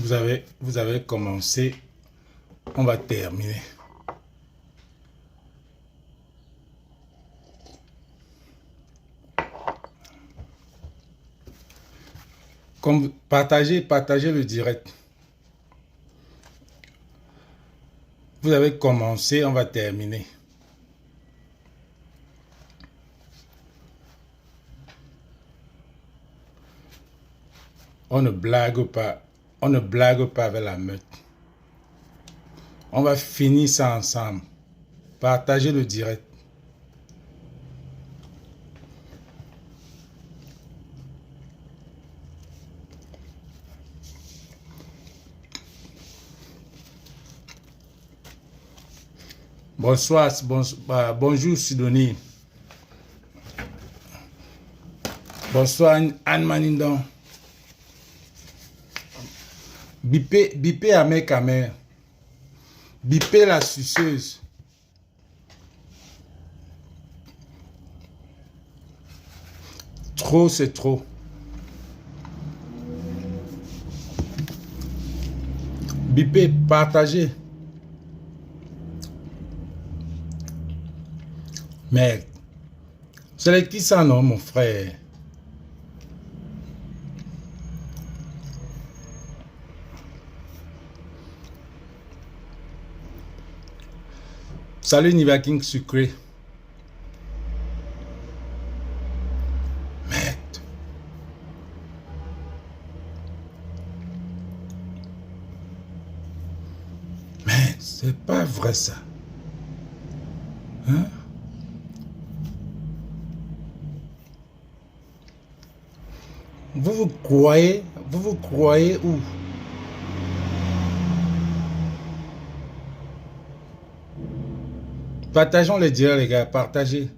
Vous avez commencé, on va terminer. Comme partagez le direct. Vous avez commencé, on va terminer. On ne blague pas. On ne blague pas avec la meute. On va finir ça ensemble. Partagez le direct. Bonsoir, bonjour Sidonie. Bonsoir Anne Manindon. Bipez à mes caméras. Bipez la suceuse. Trop, c'est trop. Bipez, partagez. Merde. C'est qui ça, non, mon frère? Salut Niva King sucré. Merde. Merde, c'est pas vrai ça. Hein? Vous vous croyez où? Partageons les directs, les gars, partagez.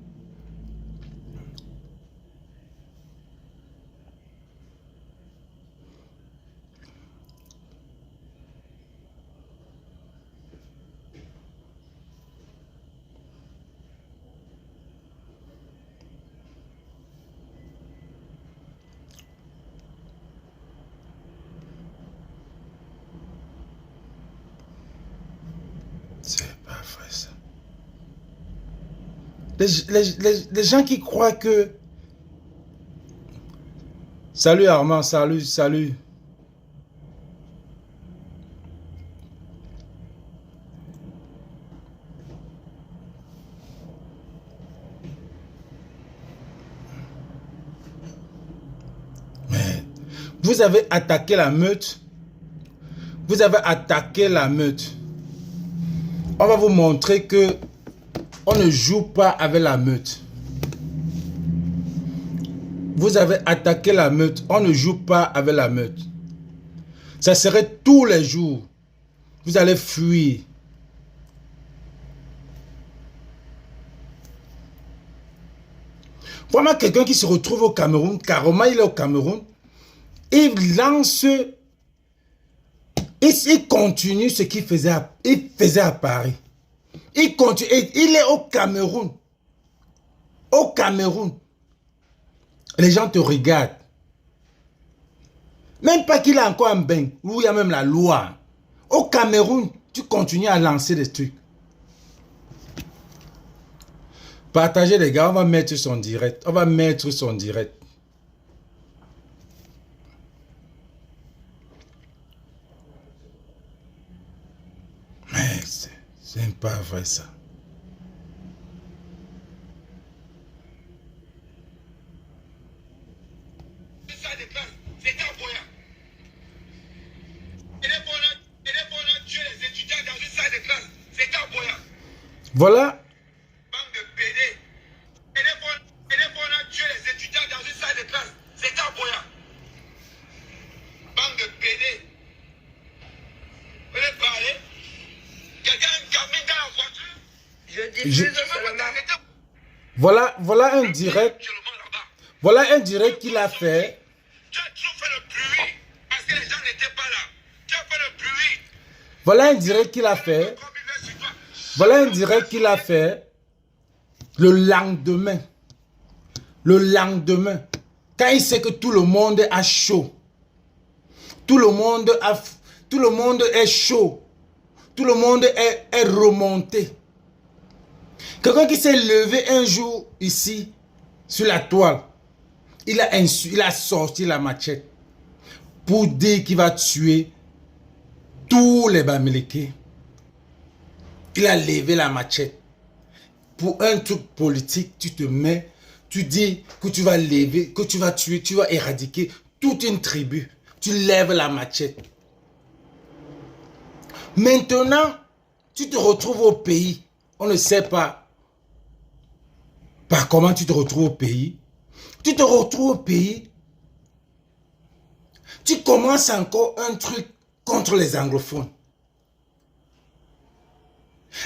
C'est pas vrai ça. Les gens qui croient que... Salut Armand, salut. Mais vous avez attaqué la meute. Vous avez attaqué la meute. On va vous montrer que on ne joue pas avec la meute. Vous avez attaqué la meute. On ne joue pas avec la meute. Ça serait tous les jours. Vous allez fuir. Vraiment quelqu'un qui se retrouve au Cameroun. Carrément, il est au Cameroun. Il lance... Il continue ce qu'il faisait à Paris. Il continue. Il est au Cameroun. Au Cameroun. Les gens te regardent. Même pas qu'il a encore un bain, où il y a même la loi. Au Cameroun, tu continues à lancer des trucs. Partagez les gars, on va mettre son direct. On va mettre son direct. Mais c'est pas vrai ça. Voilà. Voilà un direct. Voilà un direct qu'il a fait. Voilà un direct qu'il a fait. Voilà un direct qu'il a fait le lendemain. Le lendemain. Quand il sait que tout le monde a chaud. Tout le monde a... tout le monde est chaud. Tout le monde est remonté. Quelqu'un qui s'est levé un jour ici, sur la toile, il a sorti la machette pour dire qu'il va tuer tous les Bamileke. Il a levé la machette. Pour un truc politique, tu te mets, tu dis que tu vas lever, que tu vas tuer, tu vas éradiquer toute une tribu. Tu lèves la machette. Maintenant, tu te retrouves au pays. On ne sait pas par comment tu te retrouves au pays. Tu te retrouves au pays. Tu commences encore un truc contre les anglophones.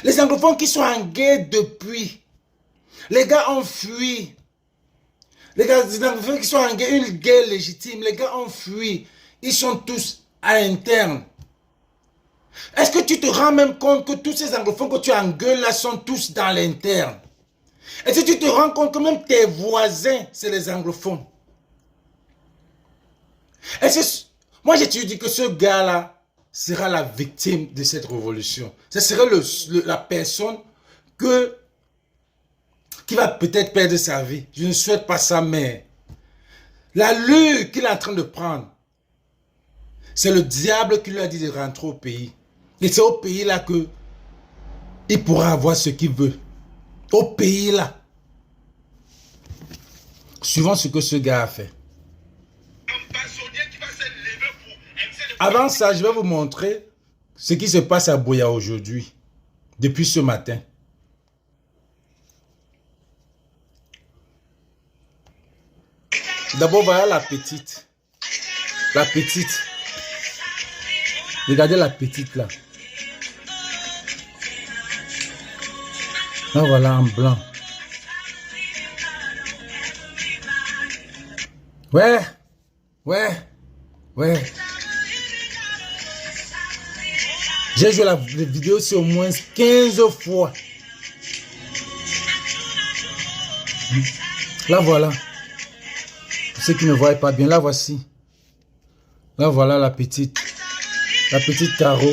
Les anglophones qui sont en guerre depuis. Les gars ont fui. Les anglophones qui sont en guerre, une guerre légitime. Les gars ont fui. Ils sont tous à l'interne. Est-ce que tu te rends même compte que tous ces anglophones que tu engueules là sont tous dans l'interne? Est-ce que tu te rends compte que même tes voisins, c'est les anglophones? Est-ce que, moi j'ai toujours dit que ce gars-là sera la victime de cette révolution. Ce serait la personne qui va peut-être perdre sa vie. Je ne souhaite pas ça, mais l'allure qu'il est en train de prendre, c'est le diable qui lui a dit de rentrer au pays. Et c'est au pays là que il pourra avoir ce qu'il veut. Au pays là. Suivant ce que ce gars a fait. Avant ça, je vais vous montrer ce qui se passe à Buea aujourd'hui. Depuis ce matin. D'abord, voilà la petite. La petite. Regardez la petite là. Là, voilà en blanc. Ouais. J'ai joué la vidéo aussi au moins 15 fois. Là, voilà. Pour ceux qui ne voient pas bien, là, voici. Là, voilà la petite. La petite Caro.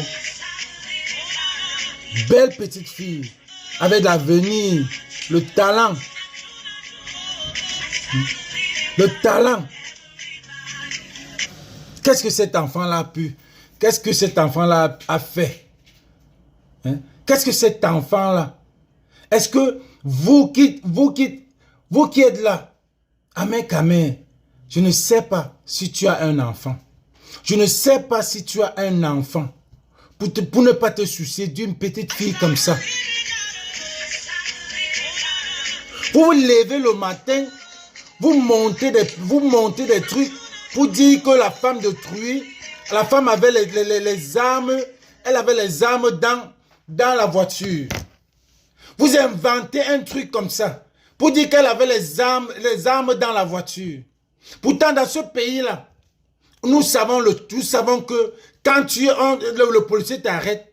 Belle petite fille. Avec l'avenir. Le talent. Le talent. Qu'est-ce que cet enfant-là a pu? Qu'est-ce que cet enfant-là a fait? Hein? Qu'est-ce que cet enfant-là? Est-ce que vous qui êtes là, Amen, je ne sais pas si tu as un enfant. Je ne sais pas si tu as un enfant pour ne pas te soucier d'une petite fille comme ça. Vous vous levez le matin, vous montez des trucs pour dire que la femme d'autrui, la femme avait les armes, elle avait les armes dans la voiture. Vous inventez un truc comme ça pour dire qu'elle avait les armes dans la voiture. Pourtant, dans ce pays-là, nous savons que quand le policier t'arrête,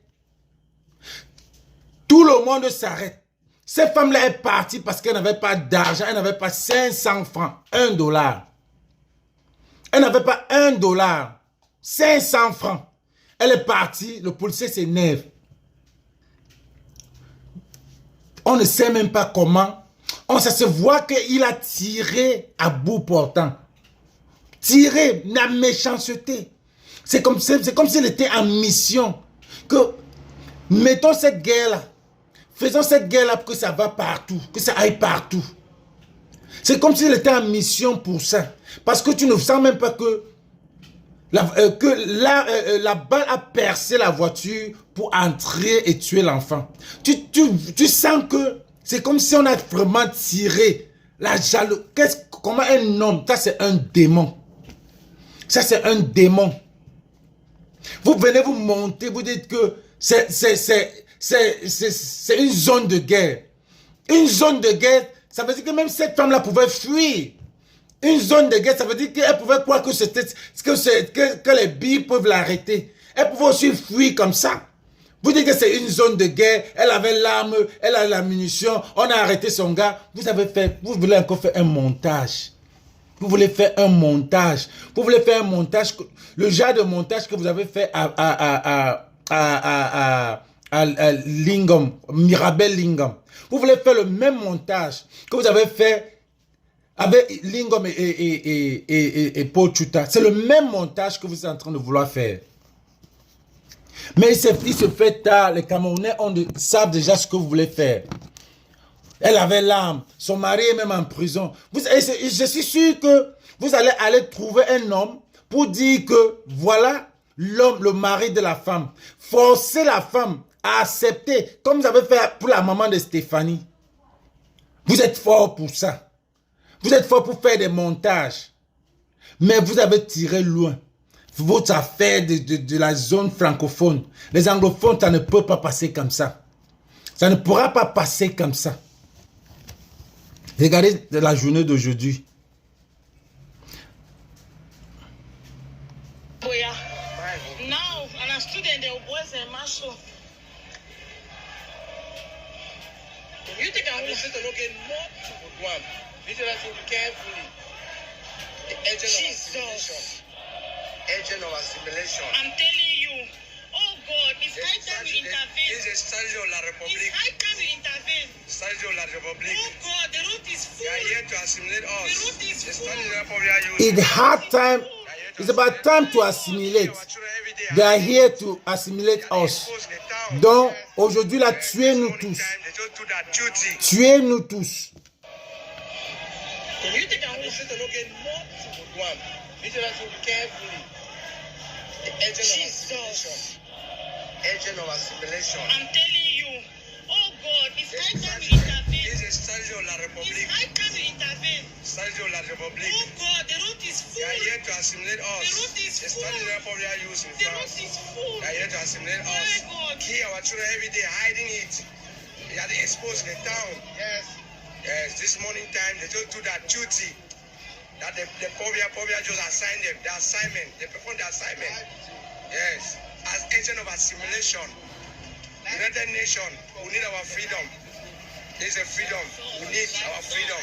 tout le monde s'arrête. Cette femme-là est partie parce qu'elle n'avait pas d'argent, elle n'avait pas 500 francs, $1. Elle n'avait pas $1, 500 francs. Elle est partie, le policier s'énerve. On ne sait même pas comment. Ça se voit qu'il a tiré à bout portant. Tiré, la méchanceté. C'est comme s'il était en mission. Que, mettons cette guerre-là. Faisons cette guerre-là pour que ça va partout. Que ça aille partout. C'est comme s'il était en mission pour ça. Parce que tu ne sens même pas que la balle a percé la voiture pour entrer et tuer l'enfant. Tu sens que c'est comme si on a vraiment tiré la jalousie. Comment un homme, ça c'est un démon. Ça c'est un démon. Vous venez vous monter, vous dites que c'est une zone de guerre. Une zone de guerre, ça veut dire que même cette femme-là pouvait fuir. Une zone de guerre, ça veut dire qu'elle pouvait croire que les billes peuvent l'arrêter. Elle pouvait aussi fuir comme ça. Vous dites que c'est une zone de guerre, elle avait l'arme, elle a la munition, on a arrêté son gars. Vous voulez encore faire un montage. Vous voulez faire un montage. Vous voulez faire un montage, le genre de montage que vous avez fait à Lingam, Mirabel Lingam. Vous voulez faire le même montage que vous avez fait avec Lingam et Paul Chuta. C'est le même montage que vous êtes en train de vouloir faire. Mais il se fait tard. Les Camerounais savent déjà ce que vous voulez faire. Elle avait l'âme. Son mari est même en prison. Je suis sûr que vous allez aller trouver un homme pour dire que voilà l'homme, le mari de la femme. Forcer la femme à accepter, comme vous avez fait pour la maman de Stéphanie. Vous êtes fort pour ça. Vous êtes fort pour faire des montages. Mais vous avez tiré loin votre affaire de la zone francophone. Les anglophones, ça ne peut pas passer comme ça. Ça ne pourra pas passer comme ça. Regardez la journée d'aujourd'hui. Agent of assimilation. I'm telling you. Oh God, it's high time you intervene. This is Sergio La Republique. It's high time you intervene. Sergio La Republique. Oh God, the route is full. They are here to assimilate us. The route is full. It's hard time. It's about time to assimilate. They are here to assimilate us. Donc, aujourd'hui, là, tuez-nous tous. Tuez-nous tous. Jesus. Agent of assimilation. I'm telling you. Oh God, it's high time you intervene. This is Sergio La Republique. It's high time you intervene. Sergio La Republique. Oh God, the route is full. They are here to assimilate us. The route is full. The route is full. They are here to assimilate us. Oh God. Here our children every day hiding it. They are exposed in the town. Yes. Yes, this morning time they just do that duty. That the Povia just assigned them, the assignment, they perform the assignment. Yes, as agent of assimilation. United Nations, we need our freedom. There's a freedom, we need our freedom.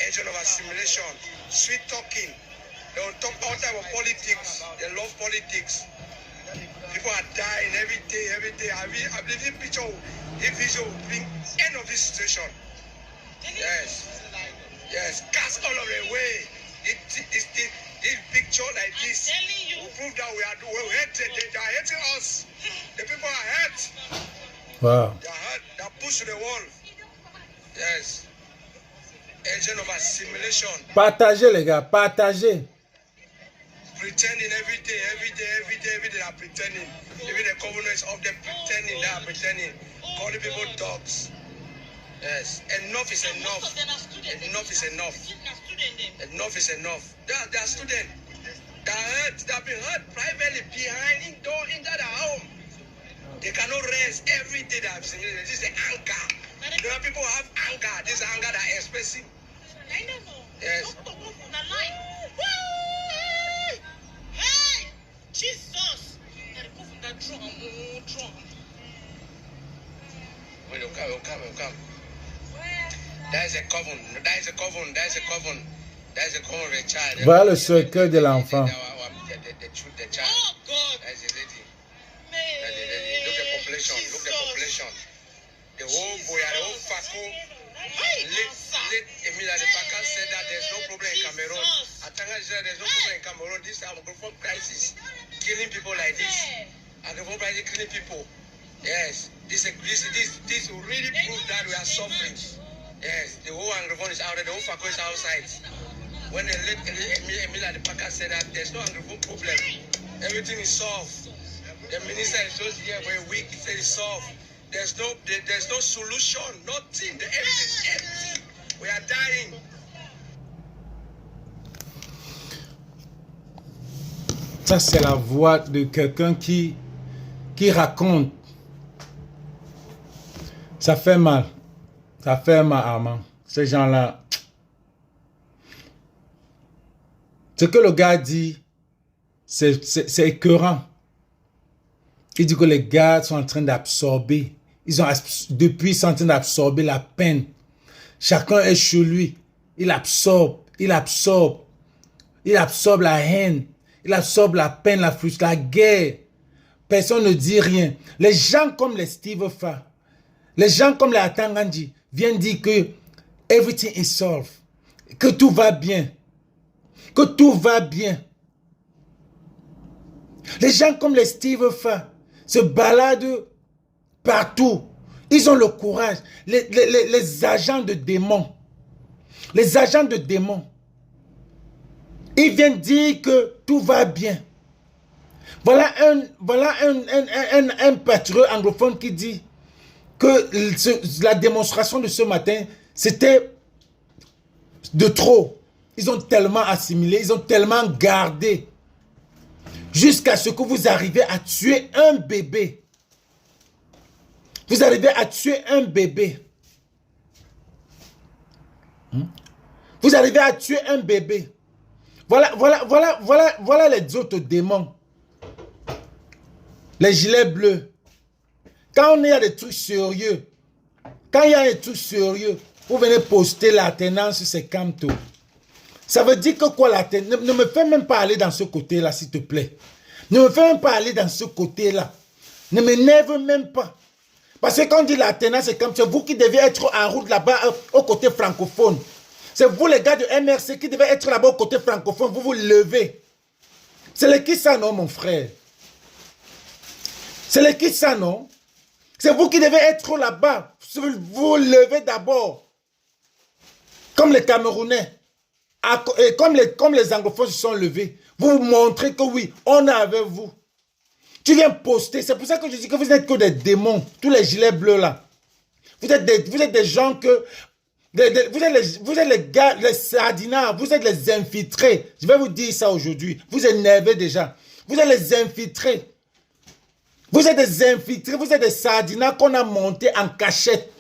Agent of assimilation, sweet talking. They will talk all type of politics, they love politics. People are dying every day, every day. I believe this picture will bring end of this situation. Yes. Yes, cast all of the way. This picture like this will prove that we're hated. They are hating us. The people are hurt. Wow. They are hurt. They are pushed to the wall. Yes. Agent of assimilation. Partagez les gars, partagez. Pretending every day. They are pretending. Even the governors of them pretending, they are pretending. Calling people dogs. Yes, enough is enough. Enough is enough. Enough is enough. They are students. They are hurt. They have been hurt privately behind inside the home. They cannot rest every day. They have seen this is the anger. There are people who have anger. This anger that is expressive. Yes. Hey, Jesus. Will come. There is a coven. With a child. Voilà le cercueil de l'enfant. The child. Oh God. There is a lady. Look at the population. The whole boy, the whole Fako. Late Emilia de Baka said that there's no problem in Cameroon. Atanga said there's no problem in Cameroon. This is a crisis. Killing people like this. And the whole crisis killing people. Yes. This will really prove that we are suffering. Yes, the whole Anglophone is out there, the whole Fako is outside. When the late Emilia de Baka said that there's no Anglophone problem, everything is solved. The minister is just here for a week, he said it's solved. There's no solution, nothing. The everything is empty. We are dying. Ça, c'est la voix de quelqu'un qui raconte. Ça fait mal. Ça fait mal, Armand. Ces gens-là. Ce que le gars dit, c'est écœurant. Il dit que les gars sont en train d'absorber. Depuis, ils sont en train d'absorber la peine. Chacun est chez lui. Il absorbe. il absorbe. Il absorbe la haine. Il absorbe la peine, la frustration, la guerre. Personne ne dit rien. Les gens comme les Steve Fa, les gens comme les Atangandi viennent dire que everything is solved. Que tout va bien. Que tout va bien. Les gens comme les Steve Fa se baladent partout. Ils ont le courage. Les agents de démons. Les agents de démons. Ils viennent dire que tout va bien. Voilà un patriote anglophone qui dit que la démonstration de ce matin, c'était de trop. Ils ont tellement assimilé, ils ont tellement gardé. Jusqu'à ce que vous arrivez à tuer un bébé. Vous arrivez à tuer un bébé. Vous arrivez à tuer un bébé. Voilà les autres démons. Les gilets bleus. Quand il y a des trucs sérieux, vous venez poster la tenance, c'est comme tout. Ça veut dire que quoi la tenance? Ne me fais même pas aller dans ce côté-là, s'il te plaît. Ne me fais même pas aller dans ce côté-là. Ne m'énerve même pas. Parce que quand on dit la tenance, c'est comme c'est vous qui devez être en route là-bas au côté francophone. C'est vous les gars de MRC qui devez être là-bas au côté francophone. Vous vous levez. C'est le qui ça, non, mon frère? C'est le qui ça, non? C'est vous qui devez être là-bas. Vous levez d'abord. Comme les Camerounais. Et comme les anglophones se sont levés. Vous montrez que oui, on est avec vous. Tu viens poster. C'est pour ça que je dis que vous n'êtes que des démons. Tous les gilets bleus là. Vous êtes des gens que... Vous êtes les gars, les sardinards, vous êtes les infiltrés. Je vais vous dire ça aujourd'hui. Vous énervez déjà. Vous êtes les infiltrés. Vous êtes des infiltrés, vous êtes des sardinards qu'on a montés en cachette.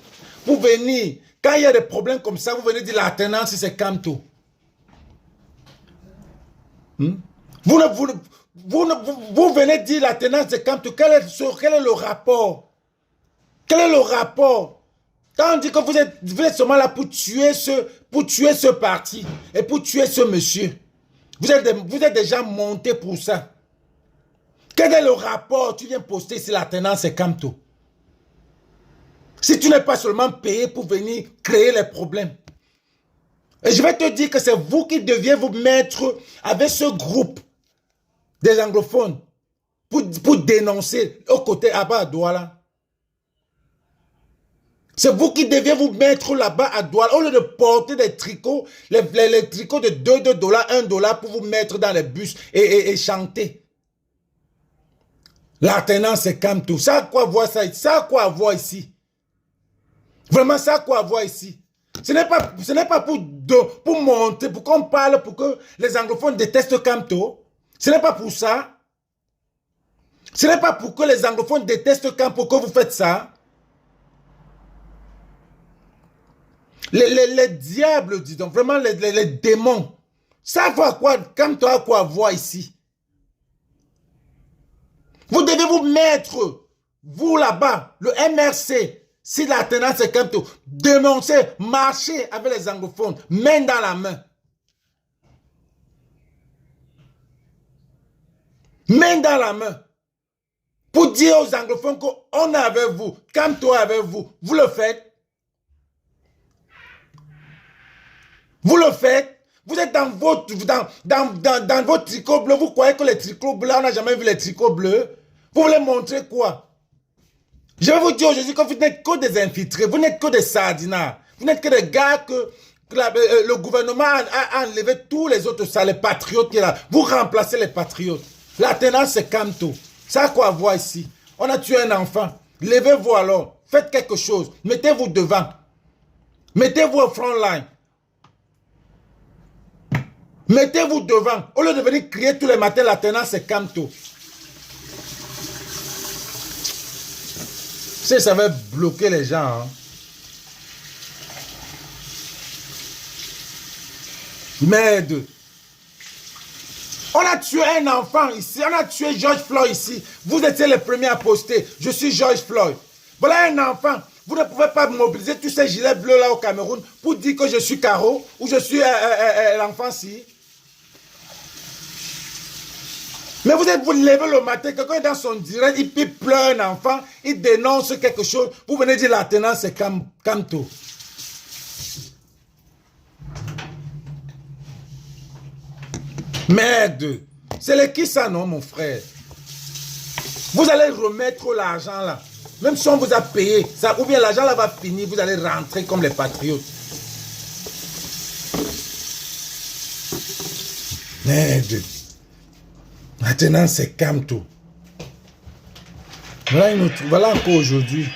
Pour venir, quand il y a des problèmes comme ça, vous venez dire la tenance, c'est Kamto. Vous venez dire la tenance, c'est Kamto. Quel est le rapport? Quel est le rapport? Quand on dit que vous êtes seulement là pour tuer ce parti et pour tuer ce monsieur, vous êtes déjà monté pour ça. Quel est le rapport? Tu viens poster si la tenance c'est Kamto. Si tu n'es pas seulement payé pour venir créer les problèmes. Et je vais te dire que c'est vous qui deviez vous mettre avec ce groupe des anglophones pour dénoncer au côté là-bas à Douala. C'est vous qui deviez vous mettre là-bas à Douala. Au lieu de porter des tricots, les tricots de $2, $1 pour vous mettre dans les bus et chanter. La tenance, c'est comme tout. Ça a quoi voir ça? Ça a quoi voir ici? Vraiment, ça a quoi voir ici? Ce n'est pas pour monter, pour qu'on parle, pour que les anglophones détestent Kamto. Ce n'est pas pour ça. Ce n'est pas pour que les anglophones détestent Kamto que vous faites ça. Les diables, disons, vraiment les démons. Ça va quoi? Kamto a quoi voir ici? Vous devez vous mettre, vous là-bas, le MRC, si la tenance est comme tout, dénoncer, marcher avec les anglophones, main dans la main. Main dans la main. Pour dire aux anglophones qu'on est avec vous, comme toi avec vous. Vous le faites. Vous le faites. Vous êtes dans votre tricot bleu. Vous croyez que les tricots bleus, on n'a jamais vu les tricots bleus? Vous voulez montrer quoi? Je vais vous dire aujourd'hui que vous n'êtes que des infiltrés, vous n'êtes que des sardinards. Vous n'êtes que des gars que le gouvernement a enlevé tous les autres, ça, les patriotes qui sont là. Vous remplacez les patriotes. La tenance, c'est Kamto. Ça a quoi voir ici? On a tué un enfant. Levez-vous alors. Faites quelque chose. Mettez-vous devant. Mettez-vous au front line. Mettez-vous devant. Au lieu de venir crier tous les matins, la tenance, c'est Kamto. Ça va bloquer les gens. Hein. Merde. On a tué un enfant ici. On a tué George Floyd ici. Vous étiez les premiers à poster. Je suis George Floyd. Voilà un enfant. Vous ne pouvez pas mobiliser tous ces gilets bleus là au Cameroun pour dire que je suis Caro ou je suis l'enfant si. Mais vous êtes vous levez le matin, quelqu'un est dans son direct, il pleure un enfant, il dénonce quelque chose, vous venez dire la tenance c'est Kamto. Merde, c'est le qui ça non mon frère? Vous allez remettre l'argent là, même si on vous a payé, ça, ou bien l'argent là va finir, vous allez rentrer comme les patriotes. Merde. Maintenant, c'est Kamto. Voilà encore aujourd'hui.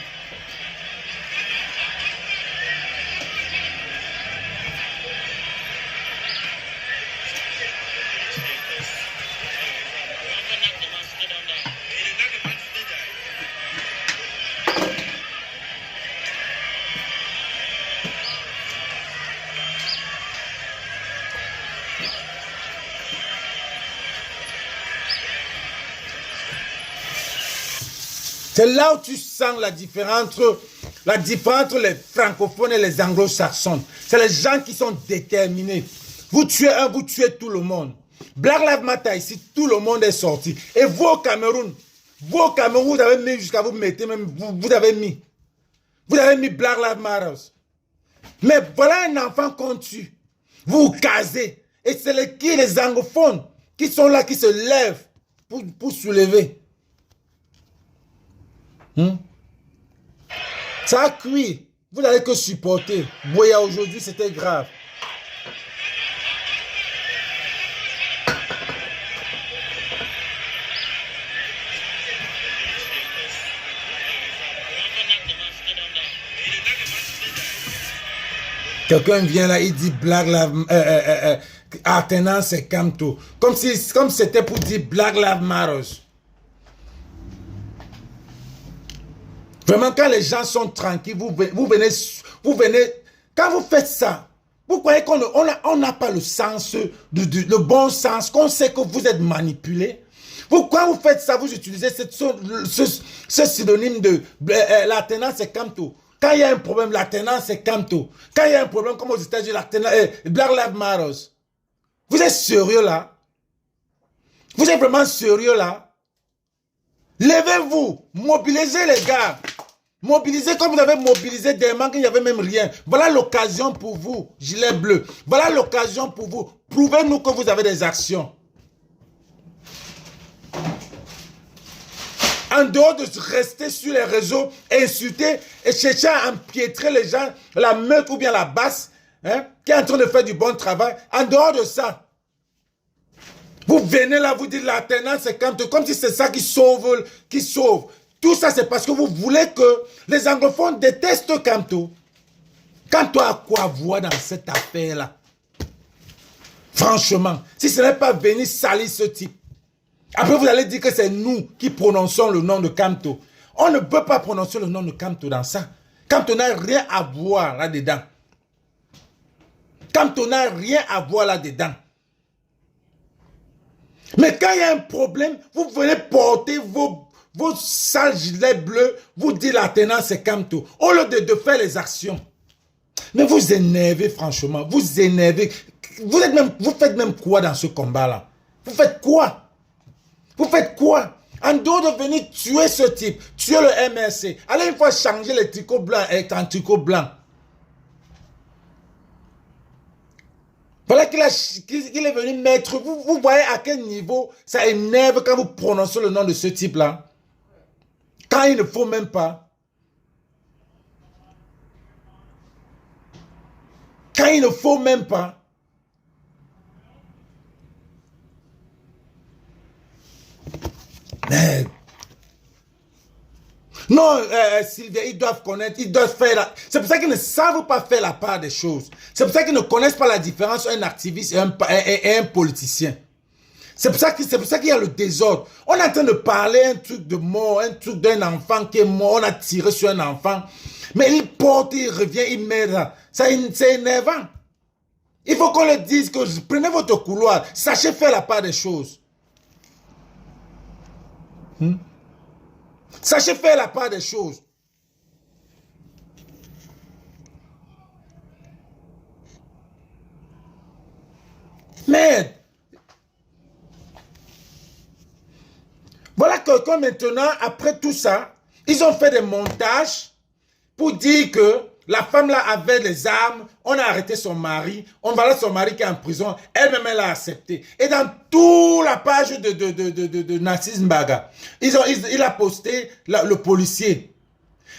C'est là où tu sens la différence entre les francophones et les anglo-saxons. C'est les gens qui sont déterminés. Vous tuez un, vous tuez tout le monde. Black Lives Matter ici, tout le monde est sorti. Et vous au Cameroun, vous avez mis jusqu'à vous mettez même, vous avez mis Black Lives Matter. Mais voilà un enfant qu'on tue. Vous vous casez. Et c'est les anglophones qui sont là, qui se lèvent pour soulever. Ça a cuit. Vous n'avez que supporter. Boya aujourd'hui, c'était grave. Quelqu'un vient là, il dit Black Lives Athénan, c'est Kamto. Comme c'était pour dire Black Lives Matter. Vraiment, quand les gens sont tranquilles, vous venez, quand vous faites ça, vous croyez qu'on n'a pas le sens, le bon sens, qu'on sait que vous êtes manipulé. Quand vous faites ça, vous utilisez ce synonyme de l'Athénan, c'est Kamto. Quand il y a un problème, l'Athénan, c'est Kamto. Quand il y a un problème, comme aux États-Unis, l'Athénan, Black Lives Matter. Vous êtes sérieux là? Vous êtes vraiment sérieux là? Levez-vous, mobilisez les gars. Mobilisez comme vous avez mobilisé des manques, il n'y avait même rien. Voilà l'occasion pour vous, gilet bleu. Voilà l'occasion pour vous. Prouvez-nous que vous avez des actions. En dehors de rester sur les réseaux, insulter et chercher à empiétrer les gens, la meute ou bien la basse, hein, qui est en train de faire du bon travail. En dehors de ça, vous venez là, vous dites l'alternance, c'est comme si c'est ça qui sauve. Tout ça, c'est parce que vous voulez que les anglophones détestent Kamto. Kamto a quoi voir dans cette affaire-là? Franchement, si ce n'est pas venir salir ce type. Après, vous allez dire que c'est nous qui prononçons le nom de Kamto. On ne peut pas prononcer le nom de Kamto dans ça. Kamto n'a rien à voir là-dedans. Kamto n'a rien à voir là-dedans. Mais quand il y a un problème, vous venez porter vos sales gilets bleus, vous dites la tenance c'est Kamto, au lieu de faire les actions. Mais vous énervez franchement, vous énervez. Vous faites même quoi dans ce combat-là? Vous faites quoi? Vous faites quoi? En dehors de venir tuer ce type, tuer le MRC, allez une fois changer les tricots blancs avec un tricot blanc. Voilà qu'il est venu mettre. Vous voyez à quel niveau ça énerve quand vous prononcez le nom de ce type-là. Quand il ne faut même pas. Quand il ne faut même pas. Mais... Non, Sylvia, ils doivent connaître, ils doivent faire... C'est pour ça qu'ils ne savent pas faire la part des choses. C'est pour ça qu'ils ne connaissent pas la différence entre un activiste et un politicien. C'est pour ça qu'il y a le désordre. On est en train de parler un truc de mort, un truc d'un enfant qui est mort, on a tiré sur un enfant. Mais il porte, il revient, il met là. C'est énervant. Il faut qu'on le dise, que prenez votre couloir, sachez faire la part des choses. Sachez faire la part des choses. Merde. Voilà que quand maintenant, après tout ça, ils ont fait des montages pour dire que la femme là avait des armes, on a arrêté son mari, on va là son mari qui est en prison, elle-même elle a accepté. Et dans toute la page de Narcisse Mbaga, il a posté le policier.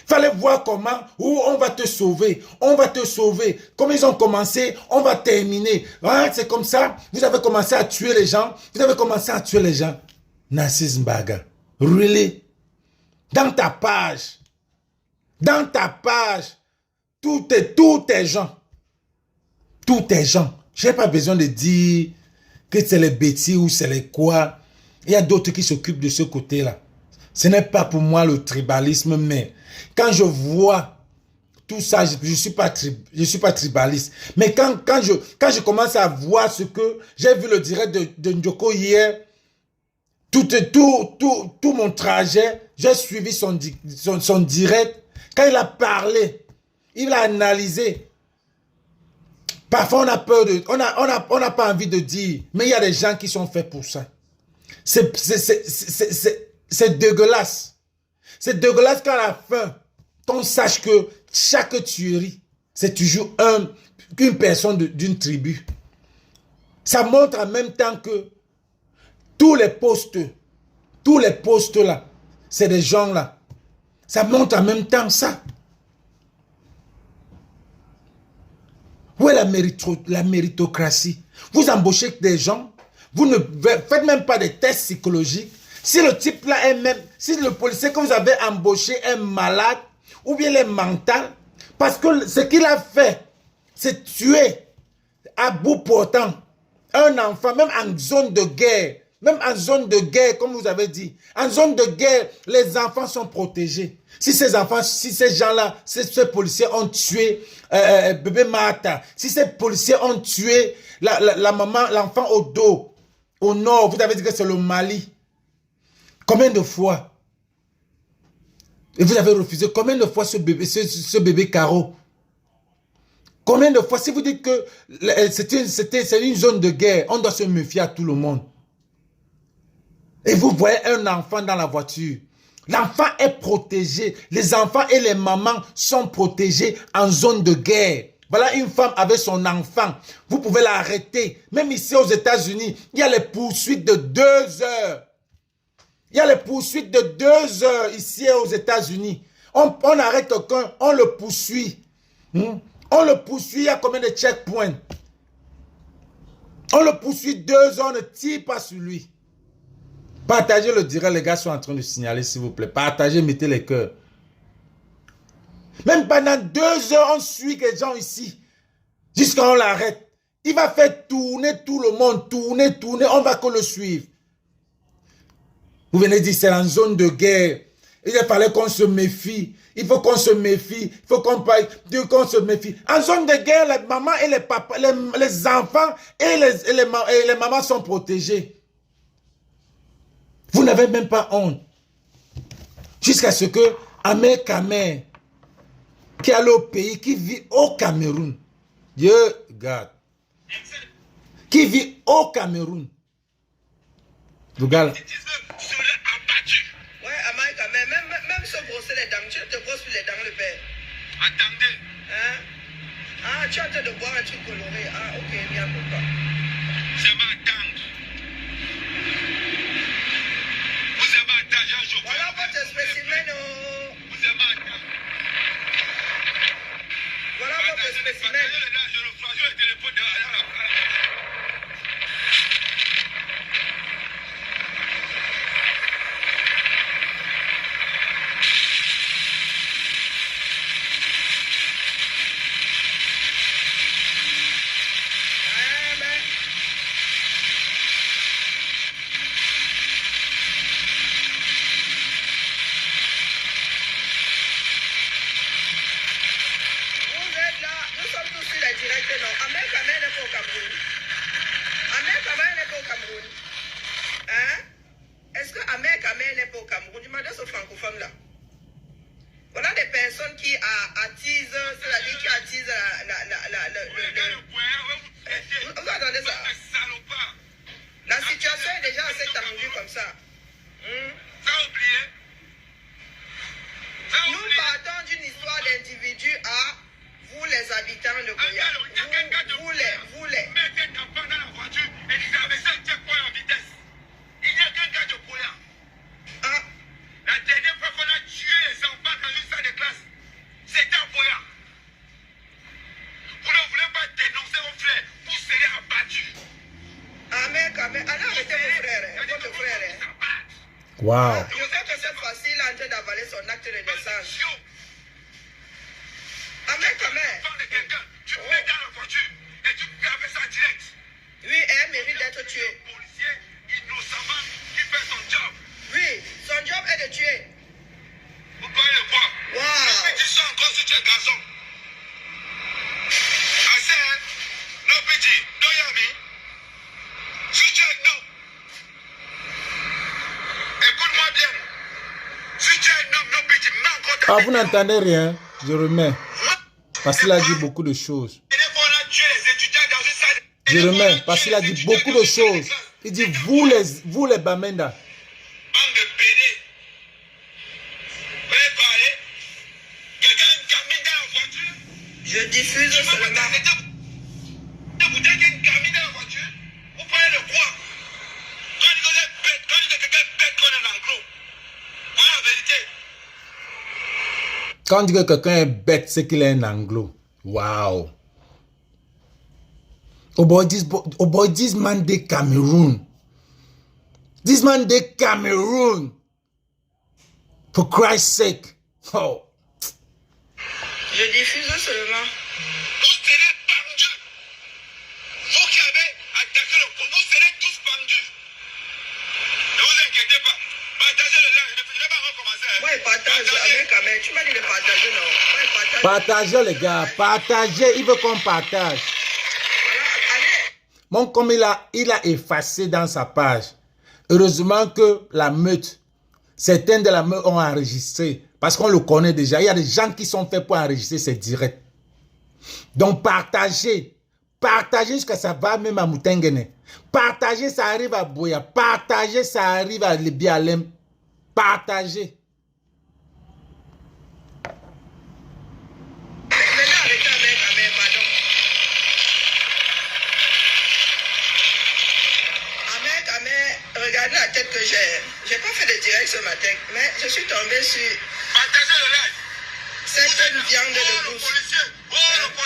Il fallait voir comment, où on va te sauver, on va te sauver. Comme ils ont commencé, on va terminer. Ah, c'est comme ça, vous avez commencé à tuer les gens, vous avez commencé à tuer les gens. Narcisse Mbaga, really? Dans ta page, tout est gens. Je n'ai pas besoin de dire que c'est les bêtises ou c'est les quoi. Il y a d'autres qui s'occupent de ce côté-là. Ce n'est pas pour moi le tribalisme, mais quand je vois tout ça, je ne suis pas tribaliste. Mais quand je commence à voir ce que j'ai vu le direct de Njoko hier, tout mon trajet, j'ai suivi son direct. Quand il a parlé, il a analysé. Parfois, on a peur de... On n'a pas envie de dire, mais il y a des gens qui sont faits pour ça. C'est dégueulasse. C'est dégueulasse qu'à la fin, on sache que chaque tuerie, c'est toujours une personne d'une tribu. Ça montre en même temps que tous les postes là, c'est des gens là. Ça montre en même temps ça. Où est la méritocratie? Vous embauchez des gens, vous ne faites même pas des tests psychologiques. Si le type là est même, si le policier que vous avez embauché est malade, ou bien il est mental, parce que ce qu'il a fait, c'est tuer à bout portant un enfant, même en zone de guerre. Même en zone de guerre, comme vous avez dit. En zone de guerre, les enfants sont protégés. Si ces enfants, si ces gens-là, ces policiers ont tué bébé Mata, si ces policiers ont tué la maman, l'enfant au dos, au nord, vous avez dit que c'est le Mali. Combien de fois? Et vous avez refusé combien de fois ce bébé Caro? Combien de fois? Si vous dites que c'est une zone de guerre, on doit se méfier à tout le monde. Et vous voyez un enfant dans la voiture. L'enfant est protégé. Les enfants et les mamans sont protégés en zone de guerre. Voilà une femme avec son enfant. Vous pouvez l'arrêter. Même ici aux États-Unis, il y a les poursuites de 2 heures. Il y a les poursuites de 2 heures ici aux États-Unis. On arrête quelqu'un, on le poursuit. On le poursuit, il y a combien de checkpoints? On le poursuit 2 heures, on ne tire pas sur lui. Partagez le direct, les gars sont en train de signaler, s'il vous plaît. Partagez, mettez les cœurs. Même pendant 2 heures, on suit les gens ici. Jusqu'à on l'arrête. Il va faire tourner tout le monde, tourner. On va que le suivre. Vous venez dire, c'est en zone de guerre. Il fallait qu'on se méfie. Il faut qu'on se méfie. Il faut qu'on se méfie. En zone de guerre, les mamans et les papas, les enfants et les mamans sont protégés. Vous n'avez même pas honte. Jusqu'à ce que Ahmed Kamer, qui est allé au pays, qui vit au Cameroun, Dieu garde, qui vit au Cameroun, regarde. Ouais, Ahmed Kamer, même se brosser les dents, tu te brosses les dents, le père. Attendez. Hein? Ah, tu es en train de boire un truc coloré. Ah, ok, bien, pourquoi? Ça va attendre. Voilà votre spécimen. Vous avez attendre. Voilà votre spécimen. Je le flageole le téléphone derrière la Vous attendez ça? La situation est déjà assez tendue comme ça. Nous partons d'une histoire d'individu à vous les habitants de Boya. Vous les. Mettez un enfant dans la voiture et traversez un checkpoint en vitesse. Il n'y a qu'un gars de Boya. Ah. La dernière fois qu'on a tué les enfants dans une salle de classe, c'était à Boya. Vous ne voulez pas dénoncer vos frères, vous serez abattus. Amen. Allez arrêter mon frère, votre frère. Wow. Je sais que cette fois-ci, il est en train d'avaler son acte de naissance. Amen. Tu te mets dans la voiture et tu traverses ça direct. Oui, elle mérite d'être tuée. Un policier innocemment qui fait son job. Oui, son job est de tuer. Vous pouvez le voir. Wow. Tu sens encore si tu es garçon. Assez, hein? No pity, no yummy. Si tu es non. Écoute-moi bien. Si tu es non, no pity, mais encore ta Ah, vous n'entendez rien? Je remets. Parce qu'il a dit beaucoup de choses. Je remets parce qu'il a dit beaucoup de choses. Il dit vous les Bamenda. Bande de pédés. Vous voulez parler? Quelqu'un camine dans la voiture? Je diffuse seulement. Vous dites qu'il y a une gamine dans la voiture? Vous parlez de quoi? Quand il dit bête, quand il dit quelqu'un bête qu'on est en gros. Voilà la vérité. Quand on dit que quelqu'un est bête, c'est qu'il est un anglo. Wow. Oh boy, this man de Cameroon. This man de Cameroon. For Christ's sake. Oh. Je diffuse seulement. Vous serez pendus. Vous qui avez attaqué le pont, vous serez tous pendus. Ne vous inquiétez pas. Partagez le live. Je ne vais pas recommencer. Moi, il partage avec Amen. Tu m'as dit de partager, non? Moi, il partage. Partagez les gars. Partagez. Il veut qu'on partage. Bon, comme il a effacé dans sa page. Heureusement que la meute, certains de la meute ont enregistré. Parce qu'on le connaît déjà. Il y a des gens qui sont faits pour enregistrer ces directs. Donc, partagez. Partagez jusqu'à ça va même à Moutengene. Partagez, ça arrive à Boya. Partagez, ça arrive à Libialem. Partagez. Maintenant, arrêtez avec Amen, pardon. Amen, regardez la tête que j'ai. J'ai pas fait de direct ce matin, mais je suis tombé sur Partagez le live. cette viande de brousse.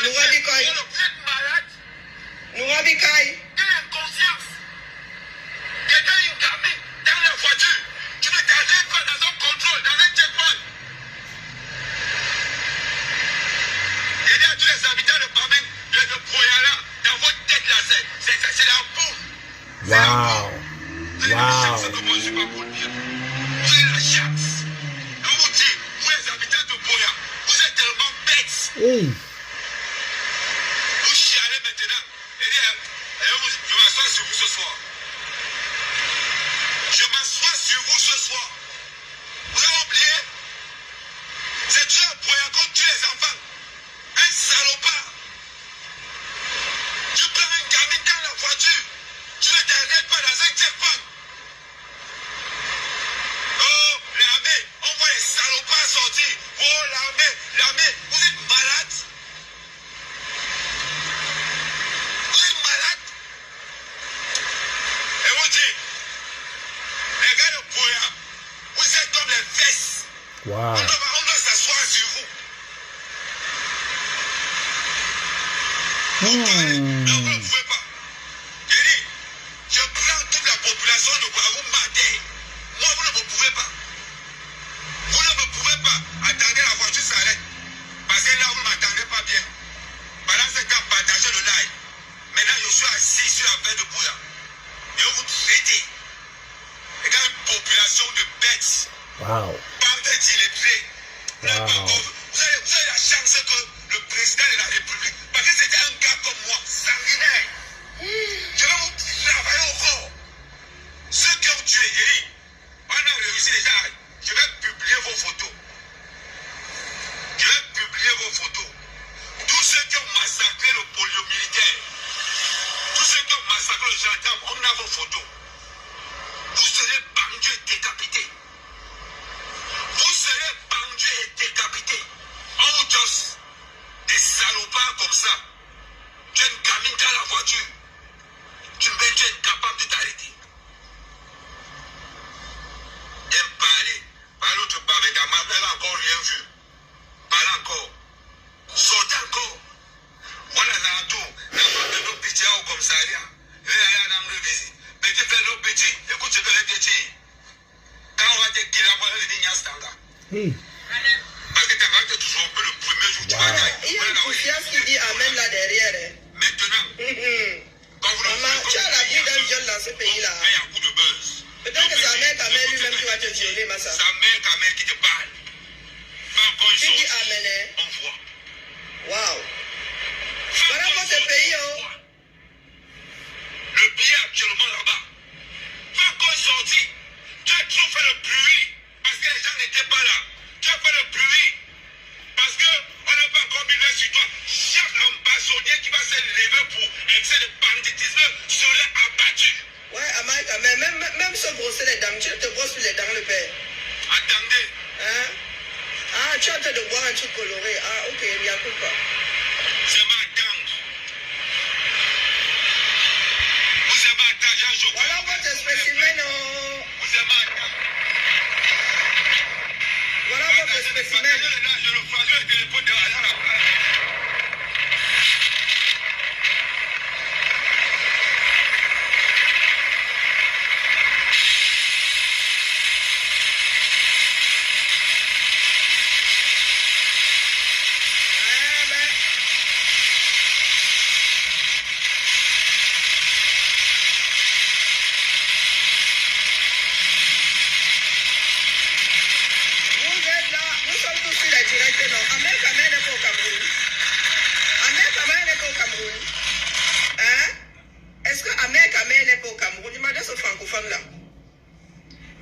Nous radicons. Nous radicons. Quelle inconscience. Quelqu'un une gamine dans la voiture. Tu ne t'arrêtes pas dans un contrôle, dans un checkpoint. Et à tous les habitants de Bameng, de Boyala, dans votre tête là, c'est la boue. Wow. Vous avez la chance que moi je suis pas pour le dire. Vous avez la chance. Je vous dis, vous les habitants de Boya, vous êtes tellement bêtes. Hey. Vous chialez maintenant. Et je m'assois sur vous ce soir. Je m'assois sur vous ce soir. Vous avez oublié? C'est tu à Boya qu'on tue les enfants. Un salopard. Tu prends un gamin dans la voiture. Tu ne t'arrêtes pas dans un checkpoint. Oh, l'armée, on voit les salopards sortir. Oh, l'armée, vous êtes malade. Vous êtes malade. Et vous dites, les gars de Boya, vous êtes comme les fesses. Wow. On doit s'asseoir sur vous. Non, vous ne pouvez pas. J'ai dit, je prends toute la population de Boya, vous matez. Moi, vous ne me pouvez pas. Vous ne me pouvez pas. Attendez, la voiture s'arrête. Parce que là, vous ne m'attendez pas bien. Pendant ce temps, partagez le live. Maintenant, je suis assis sur la veille de Boya. Et vous traitez. Et quand une population de bêtes, Wow. bande d'illettrés, Wow. vous avez la chance que le président de la République, parce que c'était un gars comme moi, sanguinaire, je vais vous travailler au corps. Ceux qui ont tué, j'ai dit, on a réussi déjà, je vais publier vos photos. Je vais publier vos photos. Tous ceux qui ont massacré le polio militaire, tous ceux qui ont massacré le gendarme, on a vos photos. boire un truc coloré. Ah, ok, il n'y a pas. C'est ma tante. Vous êtes ma tante, Jean Joubert. Voilà votre spécimen. Oh. Vous êtes ma tante. Voilà votre spécimen. Je le fais le téléphone de la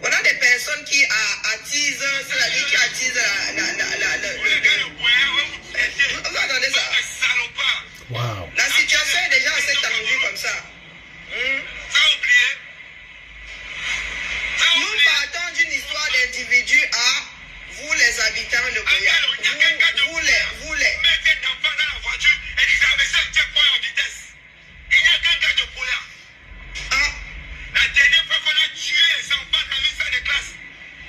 Voilà des personnes qui attisent, c'est-à-dire qui attisent vous entendez ça? Wow. La situation est déjà assez tendue comme ça. Nous partons d'une histoire d'individu à vous les habitants de Goya. Vous les. Mettez d'enfants dans la voiture et traversez le checkpoint en vitesse. Il n'y a qu'un gars de Goya. Ah, La dernière fois qu'on a tué les enfants dans une salle de classe,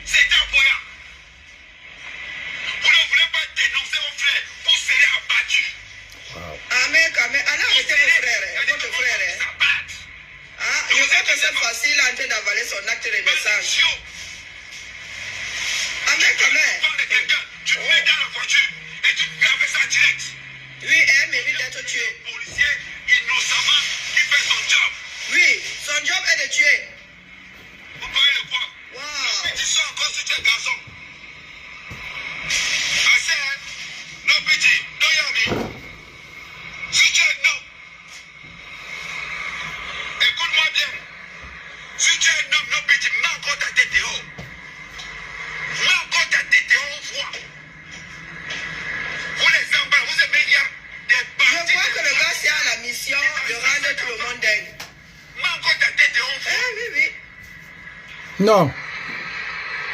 c'était à Boya. Vous ne voulez pas dénoncer vos frères, vous serez abattus. Amen, amen. Allez arrêtez vos frères, votre frère. Ah, je crois que cette fois-ci, il est en train d'avaler son acte de naissance. Amen, amen. Tu te mets dans la voiture et tu traverses en direct. Oui, elle mérite d'être tuée. Un policier innocemment qui fait son job. Oui, son job est de tuer. Vous croyez le quoi? Wow. Tu sors encore sur tes garçons. Assez, hein? No pity, no yummy. Si tu es non. Écoute-moi bien. Si tu es non, no pity, mets encore ta tête dehors. Mets encore ta tête dehors, on voit. Vous les emballez, vous aimez bien des Je parties. crois que le gars, c'est à la mission de rendre tout le monde dingue. Mets encore ta tête dehors, on voit. Oui, oui. Non.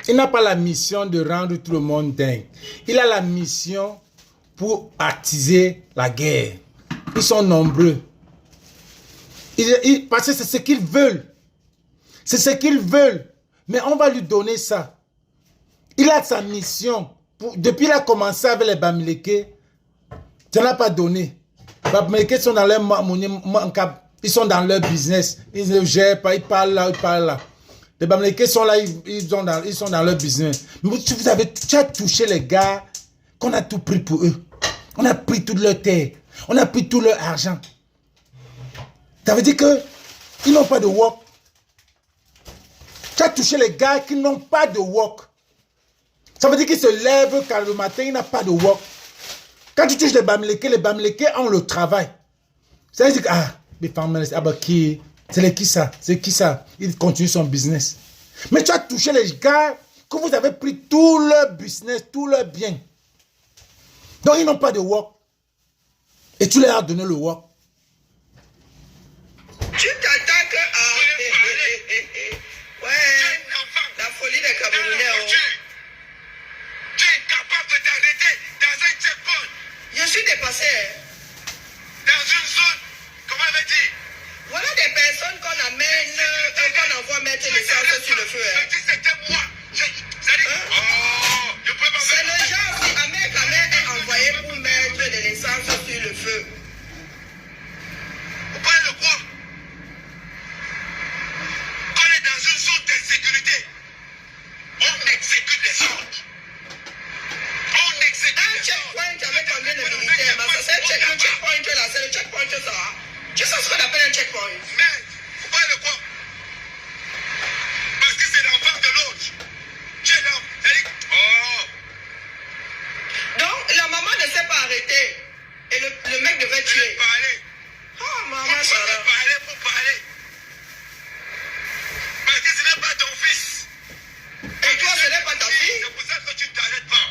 Il n'a pas la mission de rendre tout le monde dingue. Il a la mission pour attiser la guerre. Ils sont nombreux. Parce que c'est ce qu'ils veulent. C'est ce qu'ils veulent. Mais on va lui donner ça. Il a sa mission. Depuis qu'il a commencé avec les Bamileke, ça n'a pas donné. Les Bamileke sont dans leur ils sont dans leur business. Ils ne gèrent pas, ils parlent là, ils parlent là. Les Bamileke sont là, ils sont dans leur business. Mais tu as touché les gars qu'on a tout pris pour eux. On a pris toute leur terre. On a pris tout leur argent. Ça veut dire qu'ils n'ont pas de work. Tu as touché les gars qui n'ont pas de work. Ça veut dire qu'ils se lèvent quand le matin, il n'a pas de work. Quand tu touches les Bamileke ont le travail. Ça veut dire que, les femmes, c'est qui ça? C'est qui ça? Il continue son business. Mais tu as touché les gars que vous avez pris tout leur business, tout leur bien. Donc ils n'ont pas de work. Et tu leur as donné le work. Tu t'attaques à... Ouais, la folie des Camerounais. Tu es capable de t'arrêter dans un checkpoint. Je suis dépassé. Dans une zone, comment elle veut dire? Voilà des personnes qu'on amène, qu'on envoie mettre l'essence sur le feu. C'était moi. C'est le genre qui est envoyé pour mettre de l'essence sur le feu. Vous parlez de quoi? Quand on est dans une zone d'insécurité, on exécute les ordres. On exécute Un les checkpoint ordres. avec combien de militaires? C'est le checkpoint là, c'est le checkpoint ça. Tu sais ce qu'on appelle un checkpoint? Mais, vous parlez de quoi? Parce que c'est l'enfant de l'autre. Tu es là. Donc, la maman ne s'est pas arrêtée. Et le mec devait tuer. Parler. Ah, maman, Pourquoi ça va. parler pour parler? Parce que ce n'est pas ton fils. Et toi, ce n'est pas ta fille? C'est pour ça que tu ne t'arrêtes pas.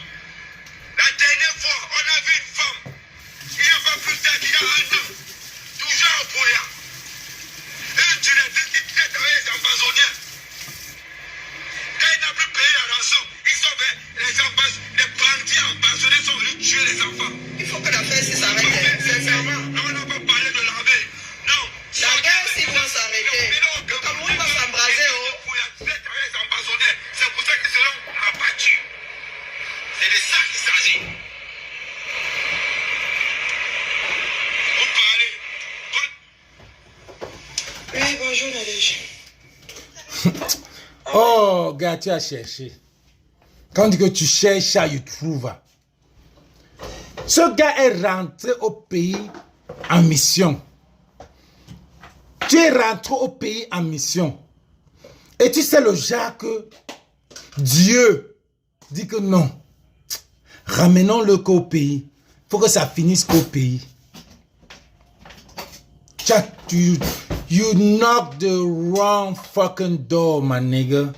La dernière fois, on a vu une femme. Il n'y a pas plus tard qu'il y a un an. Toujours au Boya. Une directrice qui traite avec les Amazoniens. Quand il n'a plus payé la rançon, ils sont les bandits empoisonnés sont les enfants. Il faut que l'affaire s'arrête, sincèrement. Non, on n'a pas parlé de l'armée. Non. La guerre, si va s'arrêter. Le Cameroun va s'embraser. C'est pour ça qu'ils seront abattus. C'est de ça qu'il s'agit. Vous parlez. Oui, bonjour, Nadège. Oh, gars, tu as cherché. Quand on dit que tu cherches, tu trouves. Ce gars est rentré au pays en mission. Tu es rentré au pays en mission. Et tu sais le genre que Dieu dit que non. Ramenons-le qu'au pays. Il faut que ça finisse qu'au pays. You knock the wrong fucking door, my nigga.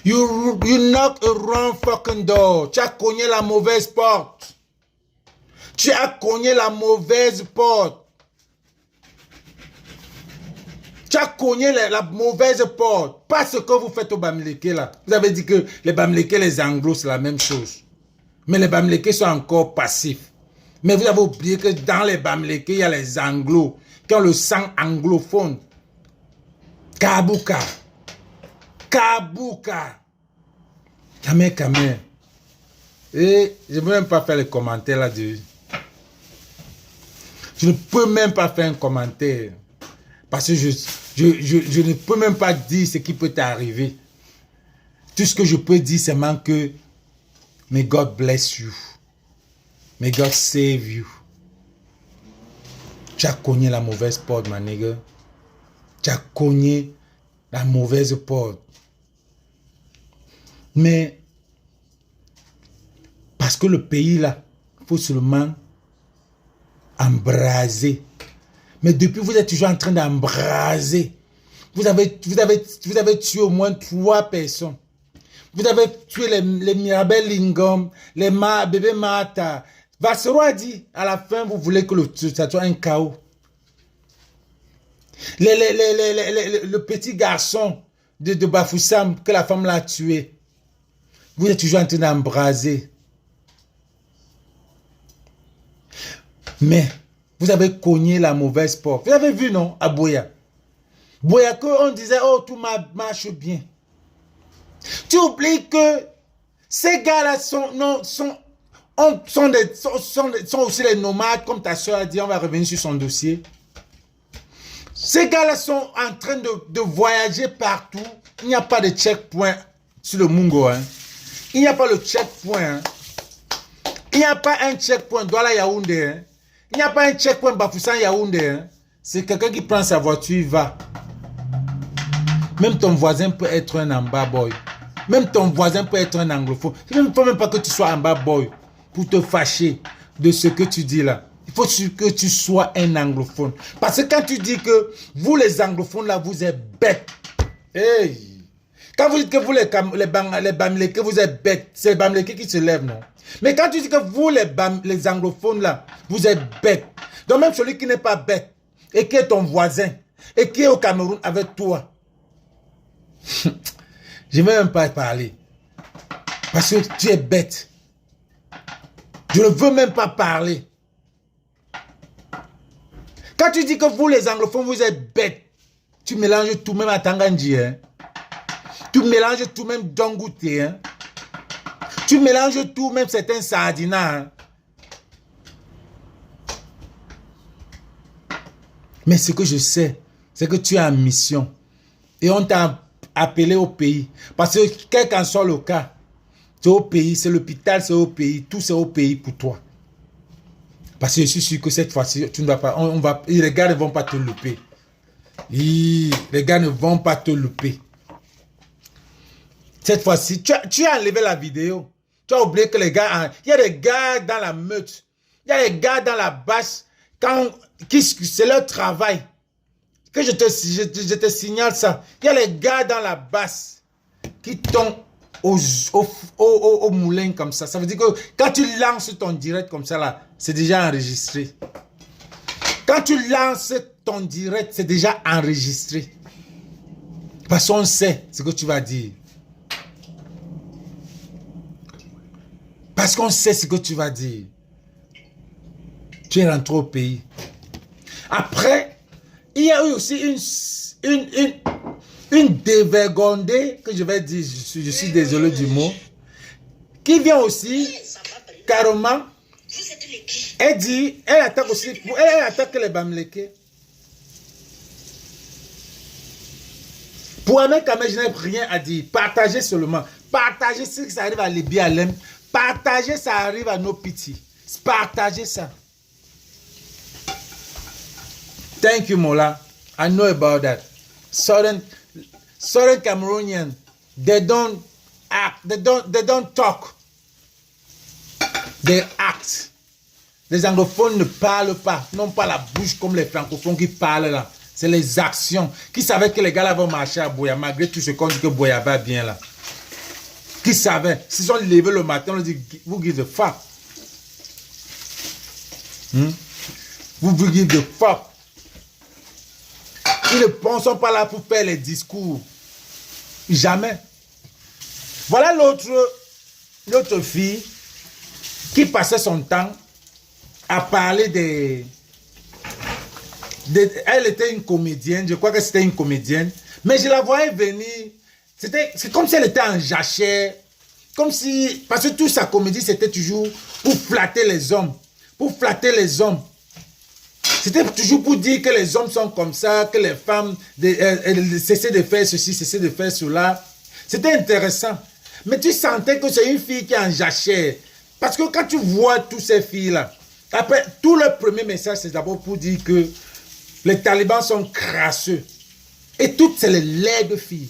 You knock the wrong fucking door. Tu as cogné la mauvaise porte. Tu as cogné la mauvaise porte. Tu as cogné la mauvaise porte. Pas ce que vous faites au Bamileke là. Vous avez dit que les Bamileke, les Anglos, c'est la même chose. Mais les Bamileke sont encore passifs. Mais vous avez oublié que dans les Bamileke, il y a les Anglos qui ont le sang anglophone. Kabuka. Kabuka. Kamer. Et je ne peux même pas faire les commentaires là-dessus. Je ne peux même pas faire un commentaire. Parce que je ne peux même pas dire ce qui peut t'arriver. Tout ce que je peux dire, c'est seulement que may God bless you. May God save you. Tu as cogné la mauvaise porte, ma nigga. Tu as cogné la mauvaise porte. Mais, parce que le pays là, il faut seulement embraser. Mais depuis, vous êtes toujours en train d'embraser. Vous avez tué au moins 3 personnes. Vous avez tué les Mirabel Lingom, les bébés Mata. Vassero a dit, à la fin, vous voulez que ça soit un chaos. Le petit garçon de Bafoussam, que la femme l'a tué. Vous êtes toujours en train d'embraser. Mais, vous avez cogné la mauvaise porte. Vous avez vu, non, à Boya. Boya, on disait, oh, tout marche bien. Tu oublies que ces gars-là sont aussi les nomades, comme ta soeur a dit, on va revenir sur son dossier. Ces gars-là sont en train de voyager partout. Il n'y a pas de checkpoint sur le Mungo. Hein. Il n'y a pas le checkpoint. Hein. Il n'y a pas un checkpoint Douala Yaoundé. Hein. Il n'y a pas un checkpoint Bafoussam Yaoundé. Hein. C'est quelqu'un qui prend sa voiture, il va. Même ton voisin peut être un Amba boy. Même ton voisin peut être un anglophone. Il ne faut même pas que tu sois un Amba boy pour te fâcher de ce que tu dis là. Il faut que tu sois un anglophone. Parce que quand tu dis que vous les anglophones là, vous êtes bêtes. Hey. Quand vous dites que vous les Bamileke, vous êtes bêtes, c'est les Bamileke qui se lèvent, non? Mais quand tu dis que vous les anglophones là, vous êtes bêtes. Donc même celui qui n'est pas bête, et qui est ton voisin, et qui est au Cameroun avec toi, je ne vais même pas parler. Parce que tu es bête. Je ne veux même pas parler. Quand tu dis que vous les anglophones, vous êtes bêtes, tu mélanges tout même à Tangandji. Hein? Tu mélanges tout même Dongouté. Hein? Tu mélanges tout même certains Sardina. Hein? Mais ce que je sais, c'est que tu es en mission. Et on t'a appelé au pays. Parce que quel qu'en soit le cas, c'est au pays, c'est l'hôpital, c'est au pays, tout c'est au pays pour toi. Parce que je suis sûr que cette fois-ci, tu ne vas pas, les gars ne vont pas te louper. Les gars ne vont pas te louper. Cette fois-ci, tu as enlevé la vidéo. Tu as oublié que les gars, il y a des gars dans la meute, il y a des gars dans la bâche, c'est leur travail. Que je te signale ça. Il y a les gars dans la basse qui tombent au moulin comme ça. Ça veut dire que quand tu lances ton direct comme ça là, c'est déjà enregistré. Quand tu lances ton direct, c'est déjà enregistré. Parce qu'on sait ce que tu vas dire. Parce qu'on sait ce que tu vas dire. Tu es rentré au pays. Après, il y a eu aussi une dévergondée, que je vais dire, je suis désolé du mot, qui vient aussi, carrément, elle dit, elle attaque aussi, elle attaque les Bamileke. Pour Ahmed Kamel, je n'ai rien à dire. Partagez seulement. Partagez ce que ça arrive à Libye, à Lem. Partagez, ça arrive à nos petits. Partagez ça. Thank you, Mola. I know about that. Southern Cameroonians, they don't act. They don't talk. They act. Les anglophones ne parlent pas. Non pas la bouche comme les francophones qui parlent là. C'est les actions. Qui savaient que les gars là vont marcher à Boya, malgré tout ce qu'on dit que Boya va bien là. Qui savaient? S'ils sont levés le matin, on leur dit, vous give the fuck. Vous give the fuck. Ils ne sont pas là pour faire les discours. Jamais. Voilà l'autre fille qui passait son temps à parler elle était une comédienne, je crois que c'était une comédienne, mais je la voyais venir, c'est comme si elle était en jachère, comme si, parce que toute sa comédie c'était toujours pour flatter les hommes, C'était toujours pour dire que les hommes sont comme ça, que les femmes cessaient de faire ceci, cessaient de faire cela. C'était intéressant. Mais tu sentais que c'est une fille qui est en jachère. Parce que quand tu vois toutes ces filles-là, après, tout le premier message, c'est d'abord pour dire que les talibans sont crasseux. Et toutes, c'est les laides filles.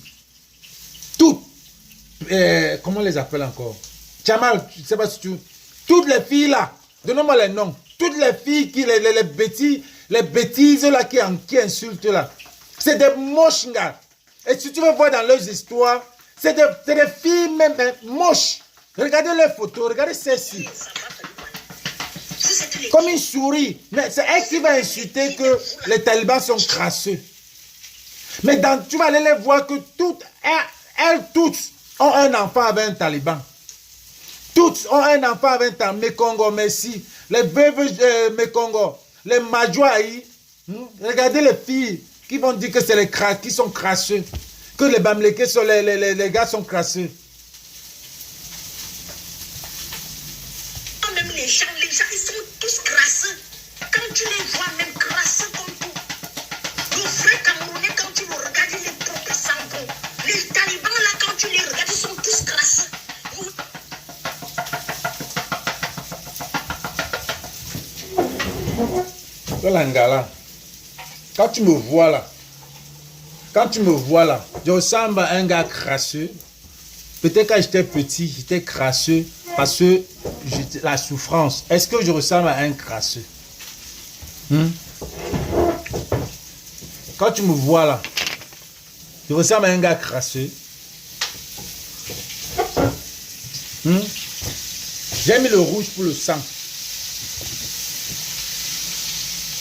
Toutes. Comment on les appelle encore? Chamal, je ne sais pas si tu... Toutes les filles-là, donne-moi les noms. Toutes les filles, les bêtises là qui insultent là, c'est des moches gars. Et si tu veux voir dans leurs histoires, c'est des filles même moches. Regardez leurs photos, regardez celle-ci. Comme une souris. Mais c'est elle qui va insulter que les talibans sont crasseux. Mais tu vas aller les voir que elles toutes ont un enfant avec un taliban. Toutes ont un enfant avec un Mekongo, merci. Les veuves Mekongo, les Majouaï. Regardez les filles qui vont dire que c'est les qui sont crasseux. Que les Bamileke, les gars sont crasseux. Même les gens, ils sont tous crasseux. Quand tu les vois, même crasseux comme tout. Les vrais Camerounais, quand tu les regardes, ils les propres sangs. Les talibans, là, quand tu les regardes, ils sont tous crasseux. Ngala, quand tu me vois là, je ressemble à un gars crasseux. Peut-être quand j'étais petit, j'étais crasseux parce que la souffrance. Est-ce que je ressemble à un crasseux? Quand tu me vois là, je ressemble à un gars crasseux. J'ai mis le rouge pour le sang.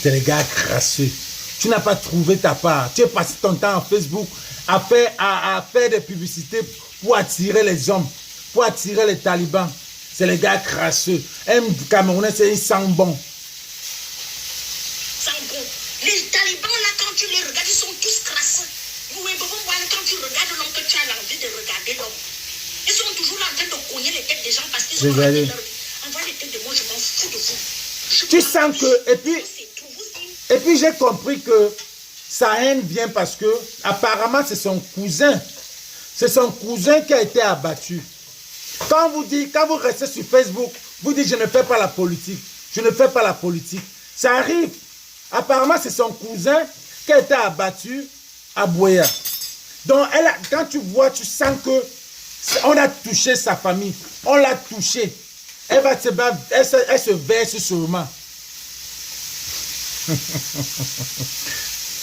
C'est les gars crasseux. Tu n'as pas trouvé ta part. Tu es passé ton temps en Facebook à faire des publicités pour attirer les hommes, pour attirer les talibans. C'est les gars crasseux. Un Camerounais, c'est un sang bon. Sang bon. Les talibans, là, quand tu les regardes, ils sont tous crasseux. Quand tu regardes l'homme, que tu as l'envie de regarder l'homme. Ils sont toujours là en train de cogner les têtes des gens parce qu'ils ont envie de envoyer les têtes de moi, je m'en fous de vous. Tu sens que... Et puis j'ai compris que sa haine vient parce que apparemment c'est son cousin. C'est son cousin qui a été abattu. Quand vous restez sur Facebook, vous dites je ne fais pas la politique. Je ne fais pas la politique. Ça arrive. Apparemment c'est son cousin qui a été abattu à Boya. Donc quand tu vois, tu sens que on a touché sa famille. On l'a touché. Elle se verse sûrement.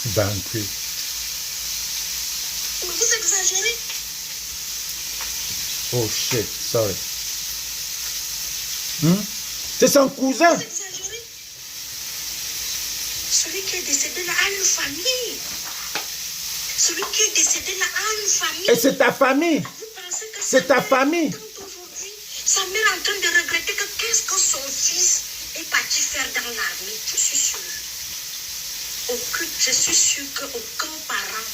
Banquet. Vous exagérez. Oh shit, sorry. C'est son cousin. Vous exagérez. Celui qui est décédé là a une famille. Celui qui est décédé là a une famille. Et c'est ta famille. Vous pensez que c'est ta famille. Ça sa mère est en train de regretter que qu'est-ce que son fils est parti faire dans l'armée. Je suis sûre. Je suis sûre qu'aucun parent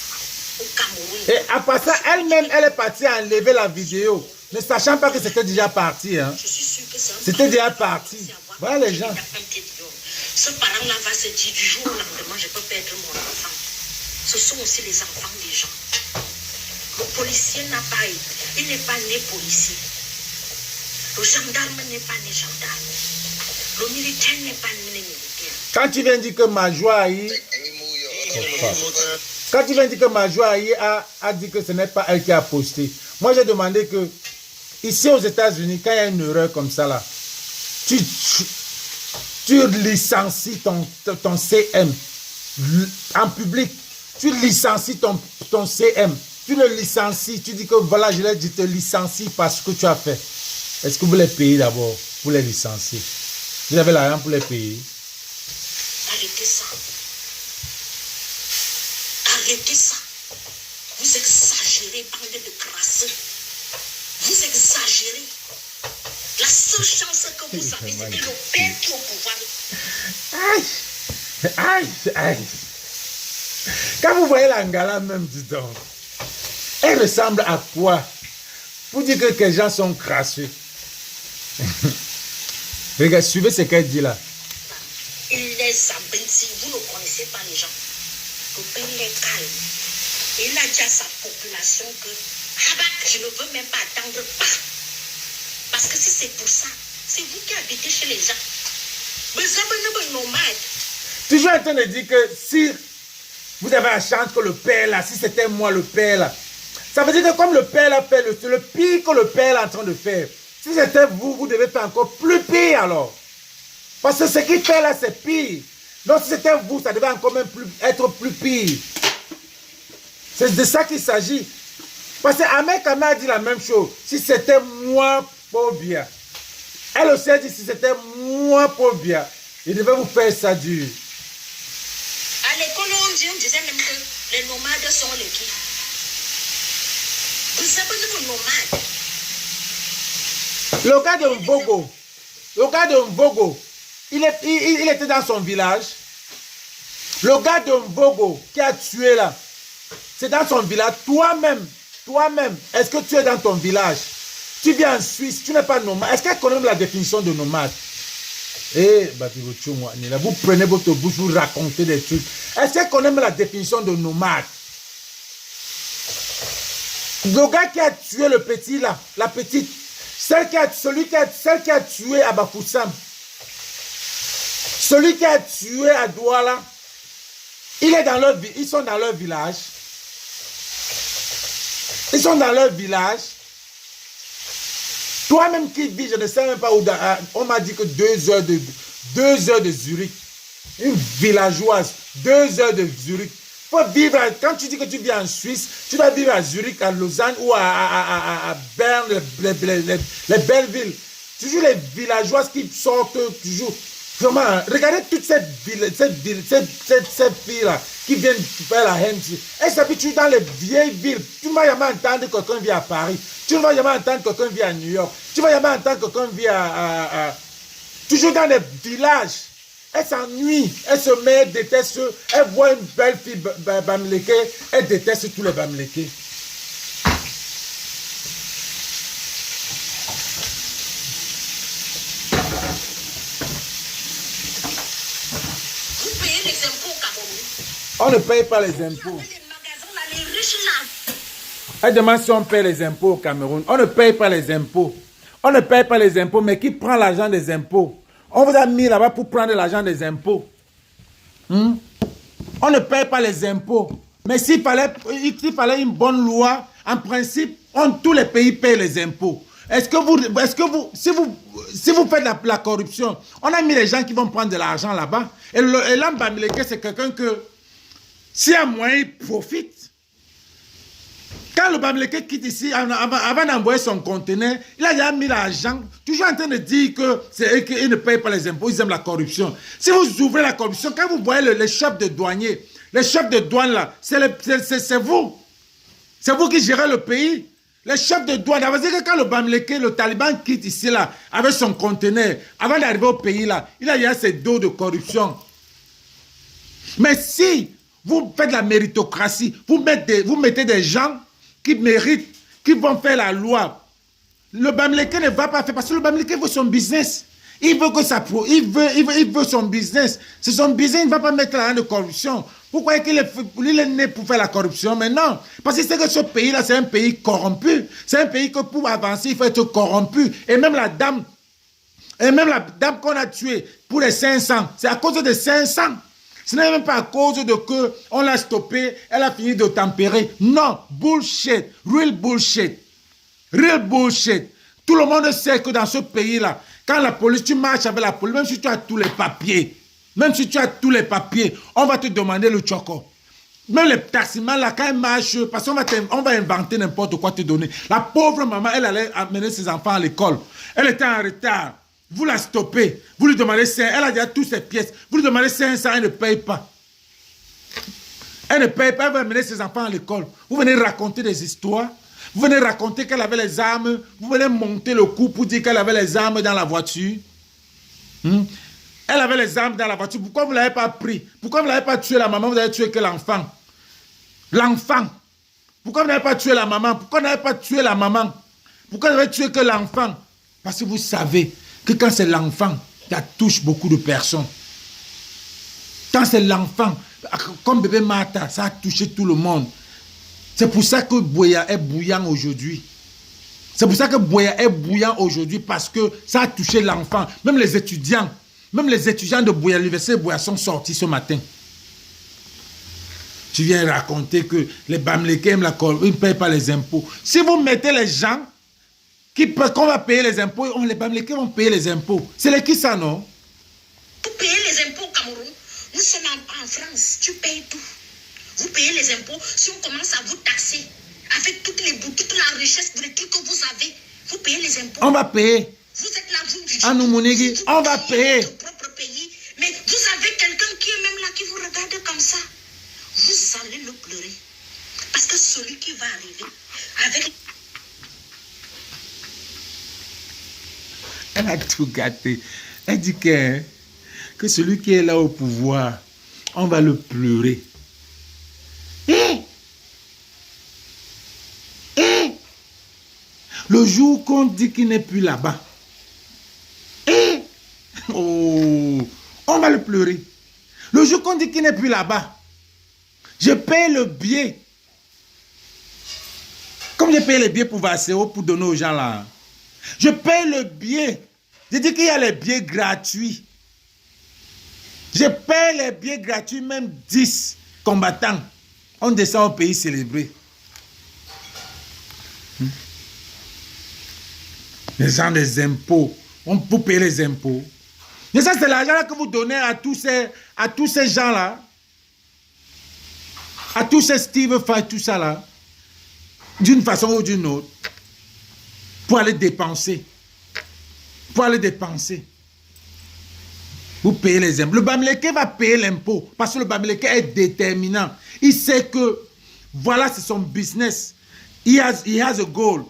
au Cameroun. Et après ça, elle-même, elle est partie enlever la vidéo, ne sachant pas que c'était déjà parti. Hein. Je suis sûre que c'est c'était déjà parti. Voilà les gens. Ce parent-là va se dire du jour au lendemain, je peux perdre mon enfant. Ce sont aussi les enfants des gens. Le policier n'a pas été. Il n'est pas né policier. Le gendarme n'est pas né gendarme. Le militaire n'est pas né militaire. Quand tu viens dire que Majouaï... Quand tu viens dire que Majouaï a dit que ce n'est pas elle qui a posté. Moi j'ai demandé que, ici aux États-Unis, quand il y a une erreur comme ça là, tu licencies ton CM en public. Tu licencies ton CM. Tu le licencies. Tu dis que voilà, je te licencie parce que tu as fait. Est-ce que vous les payez d'abord pour les licencier? Vous avez l'argent pour les payer? Arrêtez ça. Arrêtez ça. Vous exagérez, bande de crasseux. Vous exagérez. La seule chance que vous avez, c'est que le père qui est au pouvoir. Aïe, aïe, aïe. Quand vous voyez l'Angala même, dis donc, elle ressemble à quoi? Pour dire que les gens sont crasseux. Regarde, suivez ce qu'elle dit là. Il est abruti, vous ne connaissez pas les gens. Le père est calme. Et il a dit à sa population que je ne veux même pas attendre pas. Parce que si c'est pour ça, c'est vous qui habitez chez les gens. Mais ça me nomade. Toujours en train de dire que si vous avez la chance que le père là, si c'était moi le père là, ça veut dire que comme le père l'a fait, le pire que le père est en train de faire. Si c'était vous, vous devez faire encore plus pire alors. Parce que ce qu'il fait là, c'est pire. Donc si c'était vous, ça devait encore même être plus pire. C'est de ça qu'il s'agit. Parce que Ahmed Kama a dit la même chose. Si c'était moi, pour bien. Elle aussi a dit si c'était moi, pour bien. Il devait vous faire ça dur. À l'école, on disait même que les nomades sont les qui. Vous savez que nomades. Le gars de Mvogo, il était dans son village. Le gars de Mvogo qui a tué là, c'est dans son village. Toi-même, est-ce que tu es dans ton village? Tu viens en Suisse, tu n'es pas nomade. Est-ce qu'elle connaît la définition de nomade? Vous prenez votre bouche, vous racontez des trucs. Est-ce qu'elle connaît la définition de nomade? Le gars qui a tué le petit là, la petite, celle qui a tué à Bafoussam, celui qui a tué à Douala, ils sont dans leur village. Ils sont dans leur village. Toi-même qui vis, je ne sais même pas où, on m'a dit que 2 heures de Zurich. Une villageoise, 2 heures de Zurich. Faut vivre, quand tu dis que tu vis en Suisse, tu dois vivre à Zurich, à Lausanne ou à Berne, les belles villes. Toujours les villageoises qui sortent toujours. Vraiment, regardez toute cette fille-là qui vient faire la haine. Elle s'habitue dans les vieilles villes. Tu ne vas jamais entendre que quelqu'un vit à Paris. Tu ne vas jamais entendre que quelqu'un vit à New York. Tu ne vas jamais entendre que quelqu'un vit toujours dans les villages. Elle s'ennuie. Elle se met, elle déteste. Elle voit une belle fille bamléké. Elle déteste tous les bamlékés. On ne paye pas les impôts. Elle demande si on paye les impôts au Cameroun. On ne paye pas les impôts. On ne paye pas les impôts, mais qui prend l'argent des impôts? On vous a mis là-bas pour prendre l'argent des impôts. On ne paye pas les impôts. Mais s'il fallait une bonne loi, en principe, tous les pays payent les impôts. Si vous faites la corruption, on a mis les gens qui vont prendre de l'argent là-bas. Et l'homme bamileke, c'est quelqu'un que, si un moyen, il profite. Quand le bamileke quitte ici, avant d'envoyer son conteneur, il a déjà mis l'argent, toujours en train de dire qu'il ne paye pas les impôts, ils aiment la corruption. Si vous ouvrez la corruption, quand vous voyez les chefs de douanier, les chefs de douane là, c'est vous. C'est vous qui gérez le pays. Les chefs de douane, ça veut dire que quand le Bamileke, le Taliban quitte ici, là, avec son conteneur, avant d'arriver au pays, là, il y a ces dos de corruption. Mais si vous faites la méritocratie, vous mettez des gens qui méritent, qui vont faire la loi, le Bamileke ne va pas faire, parce que le Bamileke veut son business. Il veut que ça, il veut son business. C'est son business, il ne va pas mettre la main de corruption. Pourquoi est-ce qu'il est né pour faire la corruption? Mais non, parce que c'est que ce pays-là, c'est un pays corrompu. C'est un pays que pour avancer, il faut être corrompu. Et même la dame qu'on a tuée pour les 500, c'est à cause des 500. Ce n'est même pas à cause de que on l'a stoppée, elle a fini de tempérer. Non, bullshit, real bullshit. Real bullshit. Tout le monde sait que dans ce pays-là, quand la police, tu marches avec la police, même si tu as tous les papiers, on va te demander le choco. Même les taximans, là, quand ils marchent, parce qu'on va inventer n'importe quoi te donner. La pauvre maman, elle allait amener ses enfants à l'école. Elle était en retard. Vous la stoppez. Vous lui demandez 500. Elle a déjà toutes ses pièces. Vous lui demandez 500, elle ne paye pas. Elle ne paye pas, elle va amener ses enfants à l'école. Vous venez raconter des histoires. Vous venez raconter qu'elle avait les armes. Vous venez monter le coup pour dire qu'elle avait les armes dans la voiture. Elle avait les armes dans la voiture. Pourquoi vous ne l'avez pas pris? Pourquoi vous n'avez pas tué la maman? Vous avez tué que l'enfant. L'enfant. Pourquoi vous n'avez pas tué la maman? Pourquoi vous n'avez pas tué la maman? Pourquoi vous n'avez tué que l'enfant? Parce que vous savez que quand c'est l'enfant, ça touche beaucoup de personnes. Quand c'est l'enfant, comme bébé Martha, ça a touché tout le monde. C'est pour ça que Buea est bouillant aujourd'hui. C'est pour ça que Buea est bouillant aujourd'hui, parce que ça a touché l'enfant. Même les étudiants de Buea, l'université de Buea sont sortis ce matin. Tu viens raconter que les Bamileke aiment la corruption, ils ne payent pas les impôts. Si vous mettez les gens qu'on va payer les impôts, les Bamileke vont payer les impôts. C'est les qui ça, non? Vous payez les impôts au Cameroun. Nous sommes en France, tu payes tout. Vous payez les impôts. Si on commence à vous taxer, avec toute la richesse que vous avez, vous payez les impôts. On va payer. Vous êtes là, vous du À nous, Monégui, on va payer. Votre propre pays. Mais vous avez quelqu'un qui est même là, qui vous regarde comme ça. Vous allez le pleurer. Parce que celui qui va arriver avec... Elle a tout gâté. Elle dit que celui qui est là au pouvoir, on va le pleurer. Le jour qu'on dit qu'il n'est plus là-bas, on va le pleurer. Le jour qu'on dit qu'il n'est plus là-bas, je paye le billet. Comme je paye les billets pour Vasseo, pour donner aux gens là. Je paye le billet. Je dis qu'il y a les billets gratuits. Je paye les billets gratuits, même 10 combattants. On descend au pays célébré. Les gens des impôts. On peut payer les impôts. Et ça, c'est l'argent que vous donnez à tous ces gens-là. À tous ces Steve Fight, tout ça là. D'une façon ou d'une autre. Pour aller dépenser. Vous payez les impôts. Le Bamileke va payer l'impôt. Parce que le Bamileke est déterminant. Il sait que, voilà, c'est son business. He has a goal.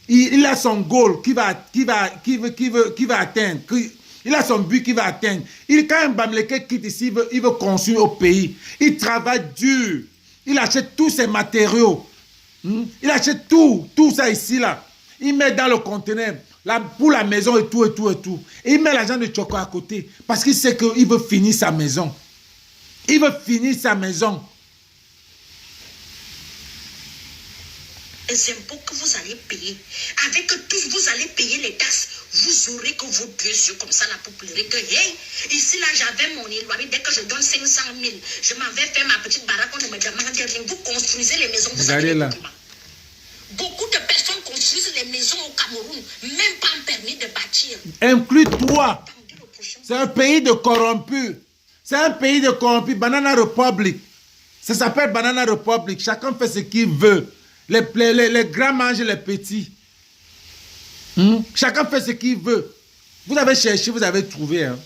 Il a son goal qu'il va atteindre. Il a son but qu'il va atteindre. Quand un Bamileke quitte ici, il veut construire au pays. Il travaille dur. Il achète tous ses matériaux. Il achète tout ça ici, là. Il met dans le conteneur pour la maison et tout. Et il met l'argent de Choco à côté. Parce qu'il sait qu'il veut finir sa maison. Les impôts que vous allez payer, avec tous vous allez payer les taxes, vous aurez que vos deux yeux comme ça là pour pleurer que hey, ici là j'avais mon éloigné, dès que je donne 500 000, je m'en vais faire ma petite baraque, on ne me demande rien, vous construisez les maisons, vous allez là. Beaucoup de personnes construisent les maisons au Cameroun, même pas un permis de bâtir. Inclus toi. C'est un pays de corrompus. Banana Republic. Ça s'appelle Banana Republic. Chacun fait ce qu'il veut. Les grands mangent les petits. Chacun fait ce qu'il veut. Vous avez cherché, vous avez trouvé. Hein.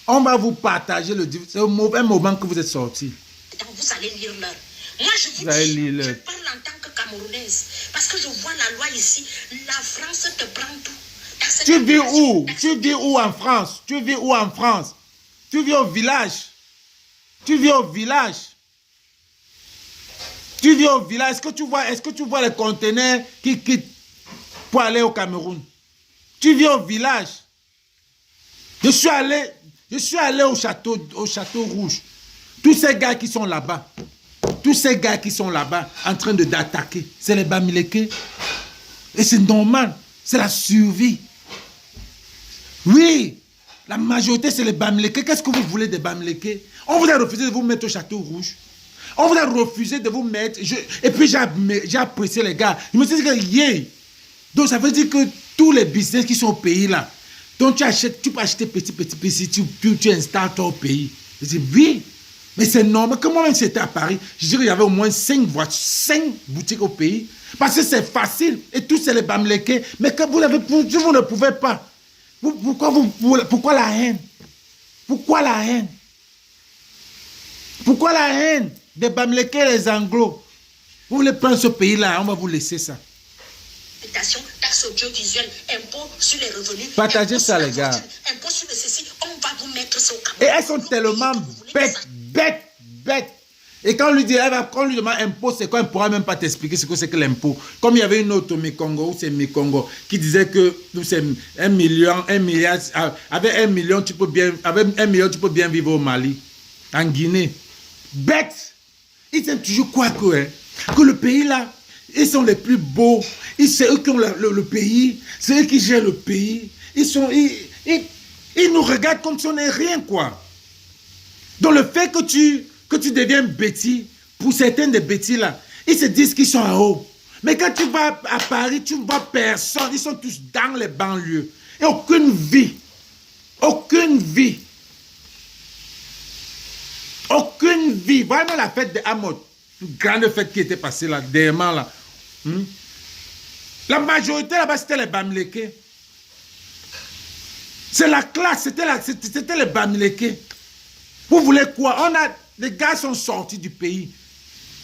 On va vous partager c'est un moment que vous êtes sortis. Vous allez lire l'heure. Moi, je vous dis, je parle en tant que camerounaise. Parce que je vois la loi ici. La France te prend tout. Tu vis où? Tu vis où en France? Tu vis où en France? Tu vis au village. Tu vis au village. Tu vis au village. Est-ce que tu vois les conteneurs qui quittent pour aller au Cameroun? Tu vis au village. Je suis allé au château rouge. Tous ces gars qui sont là-bas, en train d'attaquer, c'est les Bamileke. Et c'est normal, c'est la survie. Oui, la majorité c'est les Bamileke. Qu'est-ce que vous voulez des Bamileke? On vous a refusé de vous mettre au château rouge. On vous a refusé de vous mettre. Et puis j'ai apprécié les gars. Je me suis dit que yeah. Donc ça veut dire que tous les business qui sont au pays là, donc tu peux acheter petit, tu installes ton pays. Je dis oui, mais c'est normal. Comme moi-même j'étais à Paris, je dirais qu'il y avait au moins 5 boutiques au pays. Parce que c'est facile. Et tous c'est les Bamileke. Mais que vous ne pouvez pas. Pourquoi la haine? Pourquoi la haine? Pourquoi la haine des Bamileke et les Anglos? Vous voulez prendre ce pays-là, on va vous laisser ça. Taxe audiovisuelle, impôt sur les revenus. Partagez ça, les gars. Impôt sur le ceci, on va vous mettre ça au Cameroun. Et elles sont tellement bêtes. Et quand on lui demande impôt, c'est quoi? On ne pourra même pas t'expliquer ce que c'est que l'impôt. Comme il y avait une autre Mécongo, ou c'est Mécongo, qui disait que c'est 1 milliard, avec 1 million, tu peux bien vivre au Mali, en Guinée. Bête. Ils disent toujours quoi que le pays là, ils sont les plus beaux. C'est eux qui ont le pays. C'est eux qui gèrent le pays. Ils nous regardent comme si on n'est rien, quoi. Donc le fait que tu deviens bêtis, pour certains des bêtis là, ils se disent qu'ils sont en haut. Mais quand tu vas à Paris, tu ne vois personne. Ils sont tous dans les banlieues. Et aucune vie. Aucune vie. Aucune vie. Vraiment la fête de Hamot. Une grande fête qui était passée là, dernièrement là. La majorité là-bas, c'était les Bamileke. C'est la classe, c'était les Bamileke. Vous voulez quoi? Les gars sont sortis du pays.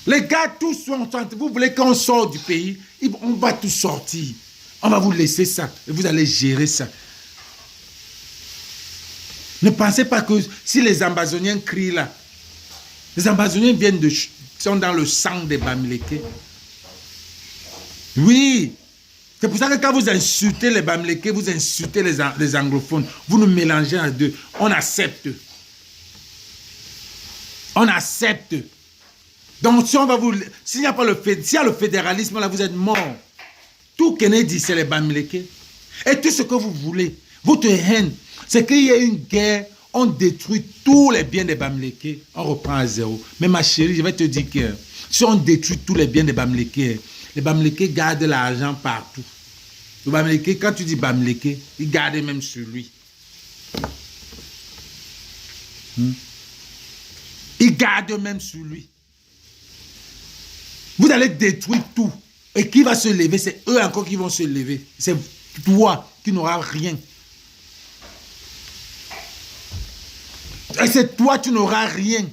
Les gars, tous sont sortis. Vous voulez qu'on sorte du pays? On va tous sortir. On va vous laisser ça. Et vous allez gérer ça. Ne pensez pas que si les Ambazoniens crient là, les Ambazoniens sont dans le sang des Bamileke. Oui. C'est pour ça que quand vous insultez les Bamileke, vous insultez les anglophones, vous nous mélangez à deux. On accepte. On accepte. Donc si on va s'il n'y a pas s'il y a le fédéralisme là, vous êtes morts. Tout Kennedy, c'est les Bamileke. Et tout ce que vous voulez, votre haine, c'est qu'il y a une guerre, on détruit tous les biens des Bamileke, on reprend à zéro. Mais ma chérie, je vais te dire que si on détruit tous les biens des Bamileke, les Bamileke gardent l'argent partout. Le Bamileke, quand tu dis Bamileke, ils gardent même sur lui. Ils gardent même sur lui. Vous allez détruire tout. Et qui va se lever? C'est eux encore qui vont se lever. C'est toi qui n'auras rien. Et c'est toi qui n'auras rien.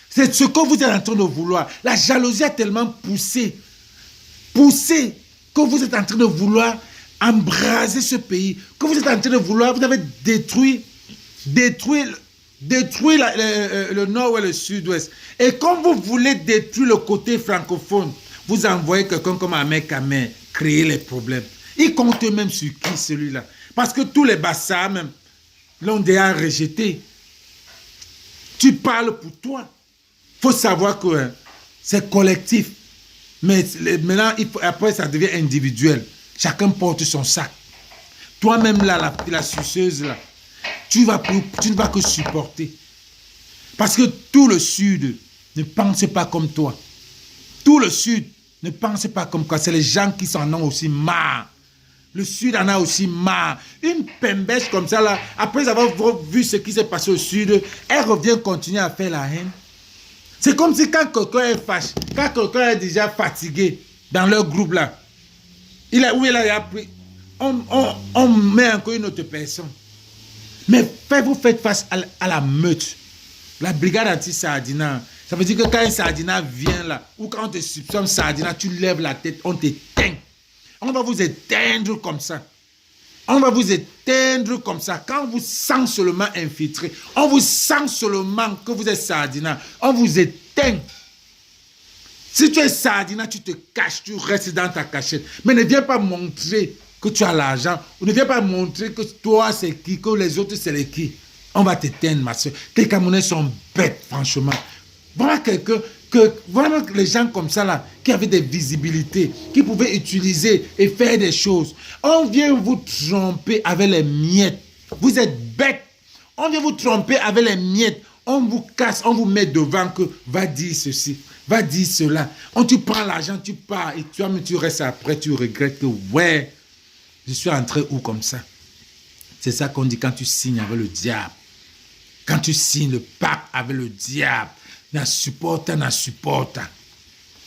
C'est ce que vous êtes en train de vouloir. La jalousie a tellement poussé que vous êtes en train de vouloir embraser ce pays, que vous êtes en train de vouloir, vous avez détruit le nord et le sud-ouest. Et quand vous voulez détruire le côté francophone, vous envoyez quelqu'un comme Ahmed Kamer créer les problèmes. Il compte même sur qui celui-là? Parce que tous les Bassa même l'ont déjà rejeté. Tu parles pour toi. Il faut savoir que c'est collectif. Mais maintenant, après, ça devient individuel. Chacun porte son sac. Toi-même, là, la suceuse, là, tu ne vas que supporter. Parce que tout le Sud ne pense pas comme toi. Tout le Sud ne pense pas comme toi. C'est les gens qui s'en ont aussi marre. Le Sud en a aussi marre. Une pembèche comme ça, là, après avoir vu ce qui s'est passé au Sud, elle revient continuer à faire la haine. C'est comme si quand quelqu'un est fâché, quand quelqu'un est déjà fatigué dans leur groupe là, il a pris, on met encore une autre personne. Mais vous faites face à la meute. La brigade anti-Sardina, Ça veut dire que quand un Sardina vient là, ou quand on te soupçonne Sardina, tu lèves la tête, on t'éteint. On va vous éteindre comme ça. On va vous éteindre comme ça. Quand on vous sent seulement infiltré, on vous sent seulement que vous êtes Sardina, on vous éteint. Si tu es Sardina, tu te caches, tu restes dans ta cachette. Mais ne viens pas montrer que tu as l'argent, ou ne viens pas montrer que toi c'est qui, que les autres c'est les qui. On va t'éteindre, ma soeur. Les Camerounais sont bêtes, franchement. Voilà quelqu'un, vraiment les gens comme ça là, qui avaient des visibilités, qui pouvaient utiliser et faire des choses. On vient vous tromper avec les miettes. Vous êtes bêtes. On vient vous tromper avec les miettes. On vous casse, on vous met devant que va dire ceci, va dire cela. Tu prends l'argent, tu pars et tu restes après, tu regrettes que ouais, je suis entré où comme ça. C'est ça qu'on dit quand tu signes avec le diable. Quand tu signes le pacte avec le diable, n'a supporta.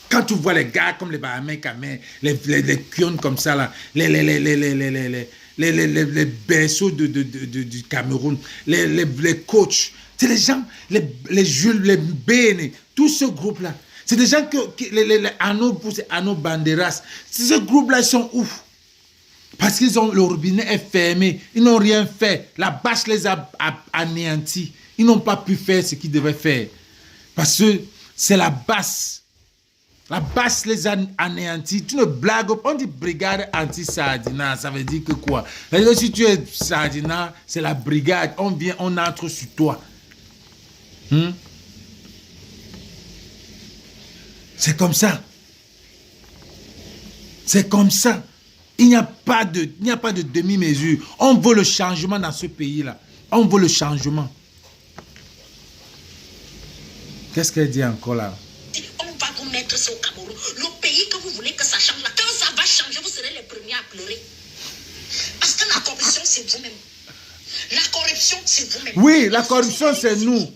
Quand tu vois les gars comme les Bahamais, les Kyons comme ça, là, les berceaux du Cameroun, les coachs, c'est les gens, les Jules, les Béné, tout ce groupe-là. C'est des gens les Anno Banderas. Ce groupe-là, ils sont ouf. Parce qu'ils ont le robinet est fermé. Ils n'ont rien fait. La bâche les a anéantis. Ils n'ont pas pu faire ce qu'ils devaient faire. Parce que c'est la basse. La basse les a anéantis. Tu ne blagues pas. On dit brigade anti-Sardina. Ça veut dire que quoi? Ça veut dire que si tu es Sardina, c'est la brigade. On vient, on entre sur toi. C'est comme ça. C'est comme ça. Il n'y a pas de demi-mesure. On veut le changement dans ce pays-là. On veut le changement. Qu'est-ce qu'elle dit encore là? On va vous mettre ça au Cameroun. Le pays que vous voulez que ça change là. Quand ça va changer, vous serez les premiers à pleurer. Parce que la corruption, c'est vous-même. La corruption, c'est vous-même. Oui, la corruption, c'est nous.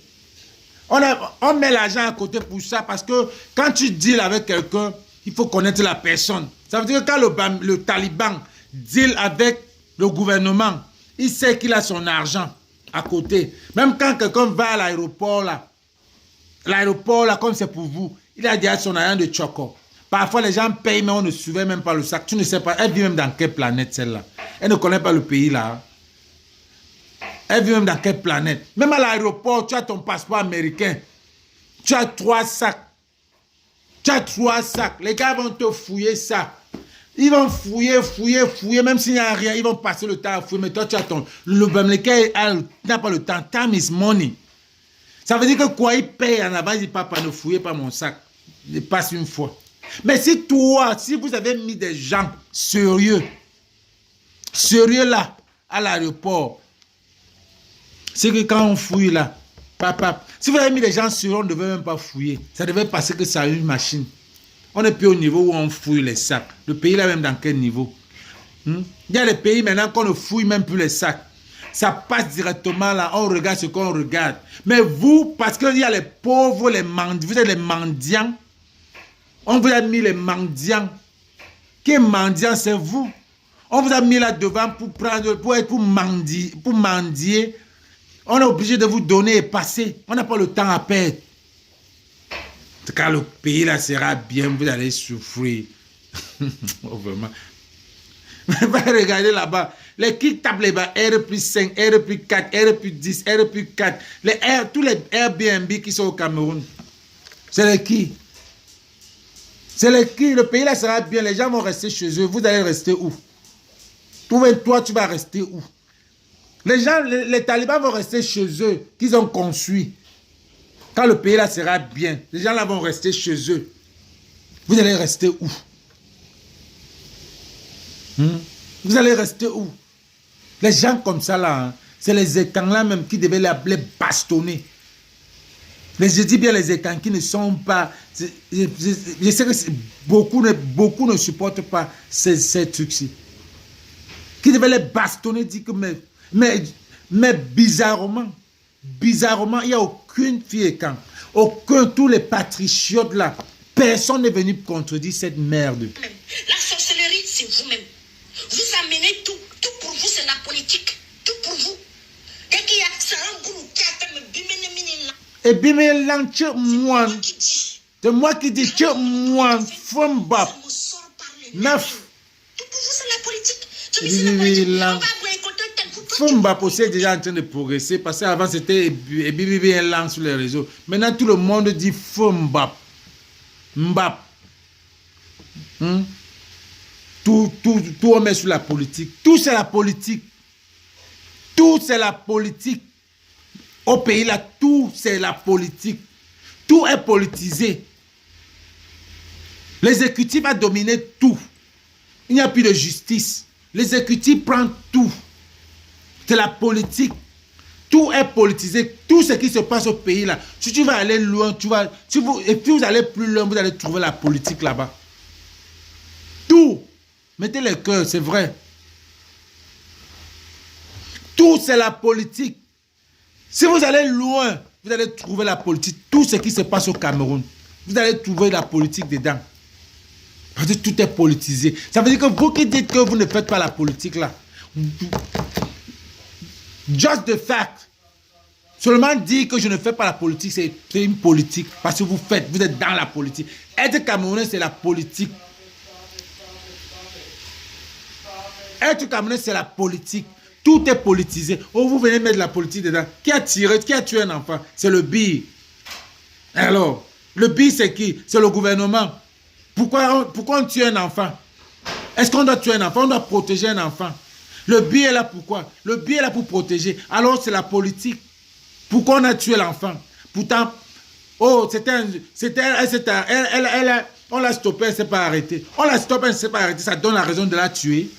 On met l'argent à côté pour ça parce que quand tu deals avec quelqu'un, il faut connaître la personne. Ça veut dire que quand le Taliban deal avec le gouvernement, il sait qu'il a son argent à côté. Même quand quelqu'un va à l'aéroport, là, comme c'est pour vous, il a déjà son argent de choco. Parfois, les gens payent, mais on ne suivait même pas le sac. Tu ne sais pas, elle vit même dans quelle planète, celle-là. Elle ne connaît pas le pays, là. Elle vit même dans quelle planète. Même à l'aéroport, tu as ton passeport américain. Tu as 3 sacs. Tu as 3 sacs. Les gars vont te fouiller ça. Ils vont fouiller. Même s'il n'y a rien, ils vont passer le temps à fouiller. Mais toi, tu as ton... Le Bamleké n'a pas le temps. Time is money. Ça veut dire que quoi, il paye en avant, il dit, papa, ne fouillez pas mon sac. Il passe une fois. Mais si vous avez mis des gens sérieux là, à l'aéroport, c'est que quand on fouille là, papa, si vous avez mis des gens sérieux, on ne devait même pas fouiller. Ça devait passer que ça a une machine. On n'est plus au niveau où on fouille les sacs. Le pays là même dans quel niveau? Il y a des pays maintenant qu'on ne fouille même plus les sacs. Ça passe directement là, on regarde ce qu'on regarde. Mais vous, parce qu'il y a les pauvres, les mendiants, vous êtes les mendiants. On vous a mis les mendiants. Qui est mendiant, c'est vous. On vous a mis là devant pour mendier. On est obligé de vous donner et passer. On n'a pas le temps à perdre. Quand le pays là sera bien, vous allez souffrir. Oh, vraiment. Regardez là-bas. Les qui tapent les bas, R+5, R+4, R+10, R+4. Tous les Airbnb qui sont au Cameroun. C'est les qui? C'est les qui? Le pays là sera bien. Les gens vont rester chez eux. Vous allez rester où? Toi, tu vas rester où? Les gens, les talibans vont rester chez eux, qu'ils ont construit. Quand le pays là sera bien, les gens là vont rester chez eux. Vous allez rester où? Vous allez rester où? Les gens comme ça là, hein, c'est les écans là même qui devaient les bastonner. Je dis bien les écans qui ne sont pas... Je sais que beaucoup ne supportent pas ces trucs-ci. Qui devaient les bastonner, dit que mais bizarrement, il n'y a aucune fille écan. Tous les patriotes là, personne n'est venu contredire cette merde. La sorcellerie, c'est vous-même. Vous amenez tout pour vous, c'est la politique. Tout pour vous. Dès qu'il y a ça, un boulot qui a Et bien, mais l'anche moi. Qui dit? C'est moi qui dis que moi, femme bap. Ça me sort par les Neuf. Tout pour vous, c'est la politique. Tu me Oui, dis la oui, politique. là. On va boycotter tel coup. Femme bap aussi est déjà en train de progresser parce qu'avant c'était Ebibi un langue sur les réseaux. Maintenant tout le monde dit femme bap. Mbap. Tout on met sur la politique. Tout c'est la politique. Tout c'est la politique. Au pays là, tout c'est la politique. Tout est politisé. L'exécutif a dominé tout. Il n'y a plus de justice. L'exécutif prend tout. C'est la politique. Tout est politisé. Tout ce qui se passe au pays là. Si tu vas aller loin, et puis vous allez plus loin, vous allez trouver la politique là-bas. Tout. Mettez les cœurs, c'est vrai. Tout c'est la politique. Si vous allez loin, vous allez trouver la politique. Tout ce qui se passe au Cameroun, vous allez trouver la politique dedans. Parce que tout est politisé. Ça veut dire que vous qui dites que vous ne faites pas la politique là, just the fact, seulement dire que je ne fais pas la politique, c'est une politique. Parce que vous êtes dans la politique. Être Camerounais, c'est la politique. Être Camerounais, c'est la politique. Tout est politisé. Oh, vous venez mettre la politique dedans. Qui a tué un enfant? C'est le BI. Alors, le BI, c'est qui? C'est le gouvernement. Pourquoi on tue un enfant? Est-ce qu'on doit tuer un enfant? On doit protéger un enfant. Le BI est là pourquoi? Le BI est là pour protéger. Alors, c'est la politique. Pourquoi on a tué l'enfant? Pourtant, oh, on l'a stoppé, elle ne s'est pas arrêtée. On l'a stoppé, elle ne s'est pas arrêtée. Ça donne la raison de la tuer.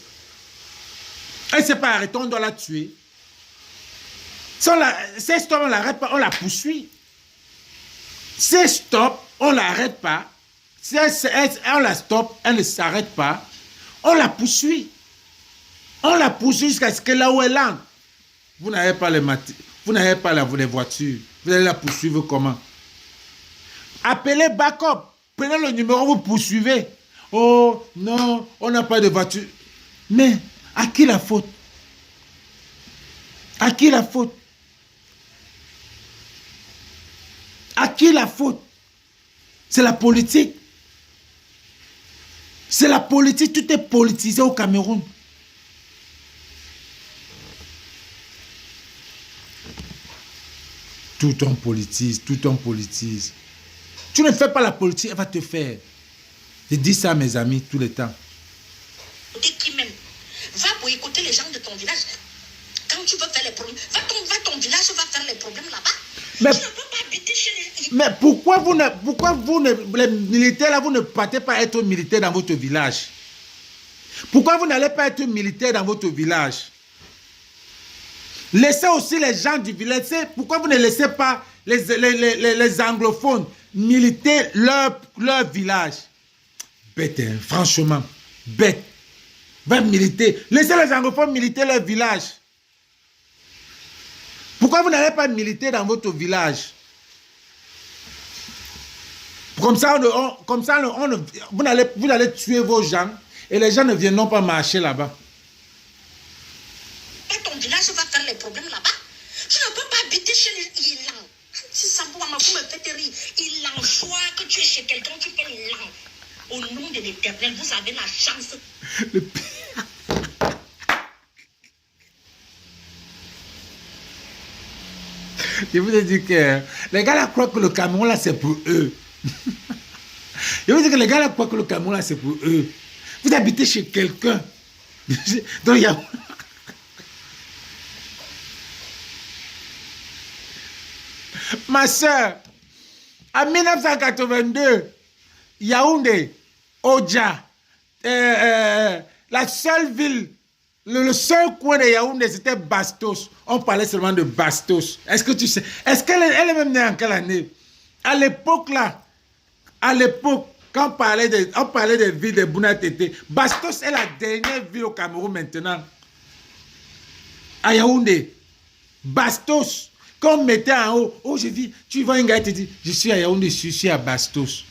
Elle ne s'est pas arrêtée, on doit la tuer. Si c'est stop, on ne l'arrête pas, on la poursuit. C'est stop, on ne l'arrête pas. Si on la stoppe, elle ne s'arrête pas. On la poursuit. On la poursuit jusqu'à ce que là où elle entre. Vous n'avez pas les voitures. Vous allez la poursuivre comment? Appelez backup. Prenez le numéro, vous poursuivez. Oh non, on n'a pas de voiture. Mais à qui la faute? À qui la faute? À qui la faute? C'est la politique. C'est la politique. Tout est politisé au Cameroun. Tout on politise, tout on politise. Tu ne fais pas la politique, elle va te faire. Je dis ça à mes amis tout le temps. Qui même va boycotter les gens de ton village. Quand tu veux faire les problèmes, va ton village va faire les problèmes là-bas. Mais, tu ne peux pas habiter chez les... Mais pourquoi les militaires là, vous ne partez pas être militaire dans votre village? Pourquoi vous n'allez pas être militaire dans votre village? Laissez aussi les gens du village. Pourquoi vous ne laissez pas les anglophones militer leur village? Bête, hein, franchement. Bête. Va militer. Laissez les anglophones militer leur village. Pourquoi vous n'allez pas militer dans votre village? Comme ça, vous allez tuer vos gens et les gens ne viendront pas marcher là-bas. Ton village va faire les problèmes là-bas. Tu ne peux pas habiter chez les Ilan. Si ça vous me fait rire, Ilan, choix que tu es chez quelqu'un, tu fais Ilan. Au nom de l'Éternel, vous avez la chance. Je vous ai dit que les gars là croient que le Cameroun là c'est pour eux. Je vous ai dit que les gars là croient que le Cameroun là c'est pour eux. Vous habitez chez quelqu'un. Donc il y a... Ma soeur, en 1982, Yaoundé, Oja, la seule ville, le seul coin de Yaoundé, c'était Bastos. On parlait seulement de Bastos. Est-ce que tu sais? Est-ce qu'elle est même née en quelle année? À l'époque là, quand on parlait des villes de Bouna-Tété, Bastos est la dernière ville au Cameroun maintenant. À Yaoundé, Bastos. Quand on mettait en haut, oh j'ai vu, tu vois un gars qui te dit, je suis à Yaoundé, je suis à Bastos.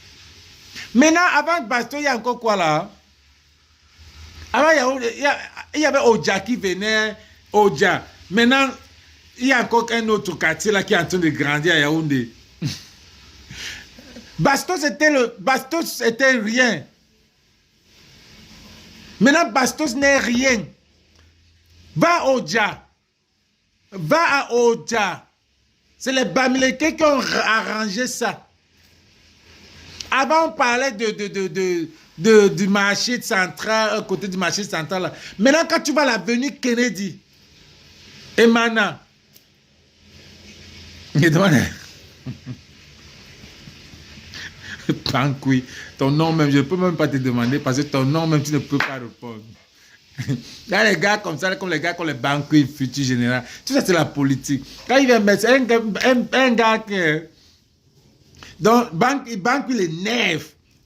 Maintenant, avant Bastos, il y a encore quoi là? Avant Yaoundé, il y avait Oja qui venait, Oja. Maintenant, il y a encore un autre quartier là qui est en train de grandir à Yaoundé. Bastos était rien. Maintenant, Bastos n'est rien. Va au Dja. Va à Oja. C'est les Bamileke qui ont arrangé ça. Avant, on parlait du marché central, à côté du marché central. Là. Maintenant, quand tu vas à l'avenue Kennedy, Emana, Banqui, ton nom même, je ne peux même pas te demander parce que ton nom même, tu ne peux pas répondre. Il y a les gars comme ça, comme les gars qui ont les Banqui, futur général. Tout ça, c'est la politique. Quand il vient mettre un gars qui... Donc, Banqui, il est nerf.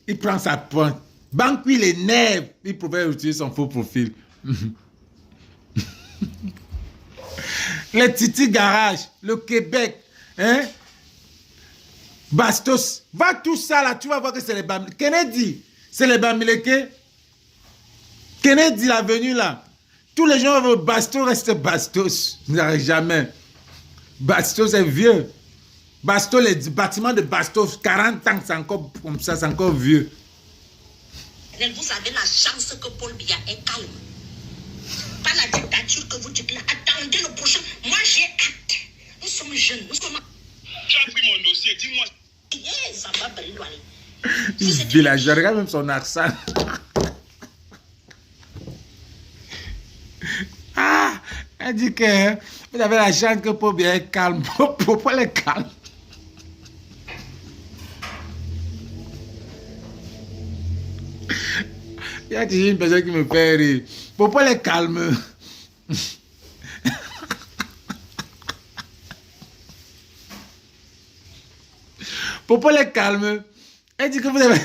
Il prend sa pointe. Banqui, il est nerf. Il pouvait utiliser son faux profil. Les Titi Garage, le Québec, hein? Bastos, va tout ça là, tu vas voir que c'est les Bamileke. Kennedy, c'est les Bamileke. Kennedy, l'avenue là. Tous les gens vont Bastos, reste Bastos. Vous n'arrivez jamais. Bastos est vieux. Bastos, les bâtiments de Bastos, 40 ans, c'est encore comme ça, c'est encore vieux. Vous avez la chance que Paul Biya est calme. Pas la dictature que vous dites là. Attendez le prochain. Moi, j'ai hâte. Nous sommes jeunes. Nous sommes... Tu as pris mon dossier, dis-moi. Ça va briloyer. Villageois, regarde même son accent. Ah, elle dit que vous avez la chance que Paul Biya est calme. Pourquoi elle est calme? Il y a toujours une personne qui me fait rire. Pourquoi elle est calme? Pourquoi elle est calme? Elle dit que vous avez...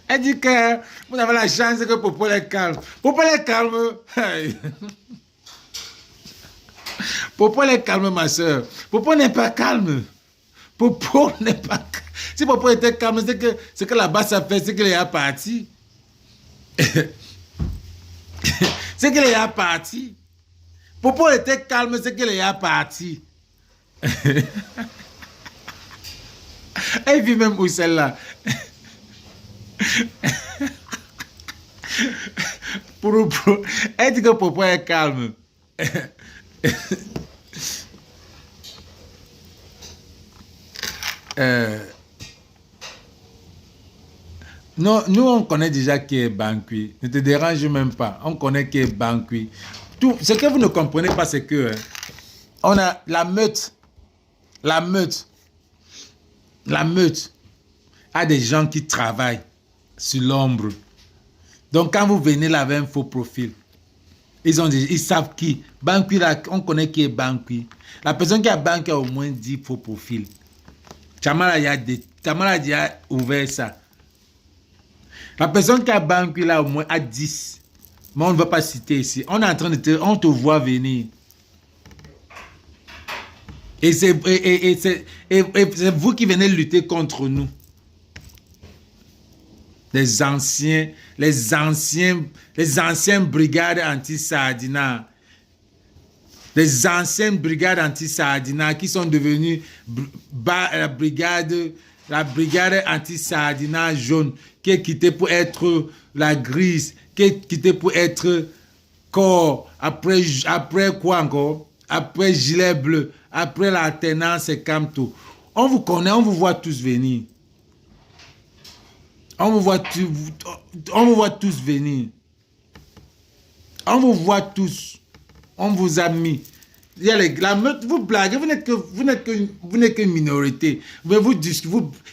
Elle dit que vous avez la chance que Popo est calme. Popo est calme. Hey. Popo est calme, ma soeur. Popo n'est pas calme. Popo n'est pas calme. Si Popo était calme, c'est que là-bas ça fait, c'est qu'il est parti. C'est qu'il est parti. Popo était calme, c'est qu'il est parti. Elle vit même où celle-là. Elle dit que Popo est calme. Non, nous on connaît déjà qui est Banqui. Ne te dérange même pas. On connaît qui est Banqui. Tout ce que vous ne comprenez pas, c'est que on a la meute a des gens qui travaillent sur l'ombre. Donc quand vous venez là avec un faux profil, ils savent qui. Banqui là, on connaît qui est Banqui. La personne qui a Banqui a au moins 10 faux profils. Chamala a déjà ouvert ça. La personne qui a Banqui là au moins a 10. Mais on ne va pas citer ici. On est en train de on te voit venir. Et c'est vous qui venez lutter contre nous. Les anciens brigades anti-Sardina. Les anciennes brigades anti-Sardina qui sont devenues la brigade anti-Sardina jaune, qui est quittée pour être la grise, qui est quittée pour être corps, après quoi encore? Après gilet bleu, après l'alternance et Camto. On vous connaît, on vous voit tous venir. On vous voit tous venir. On vous voit tous. On vous a mis. Il y a la meute, vous blaguez, vous n'êtes qu'une minorité. Il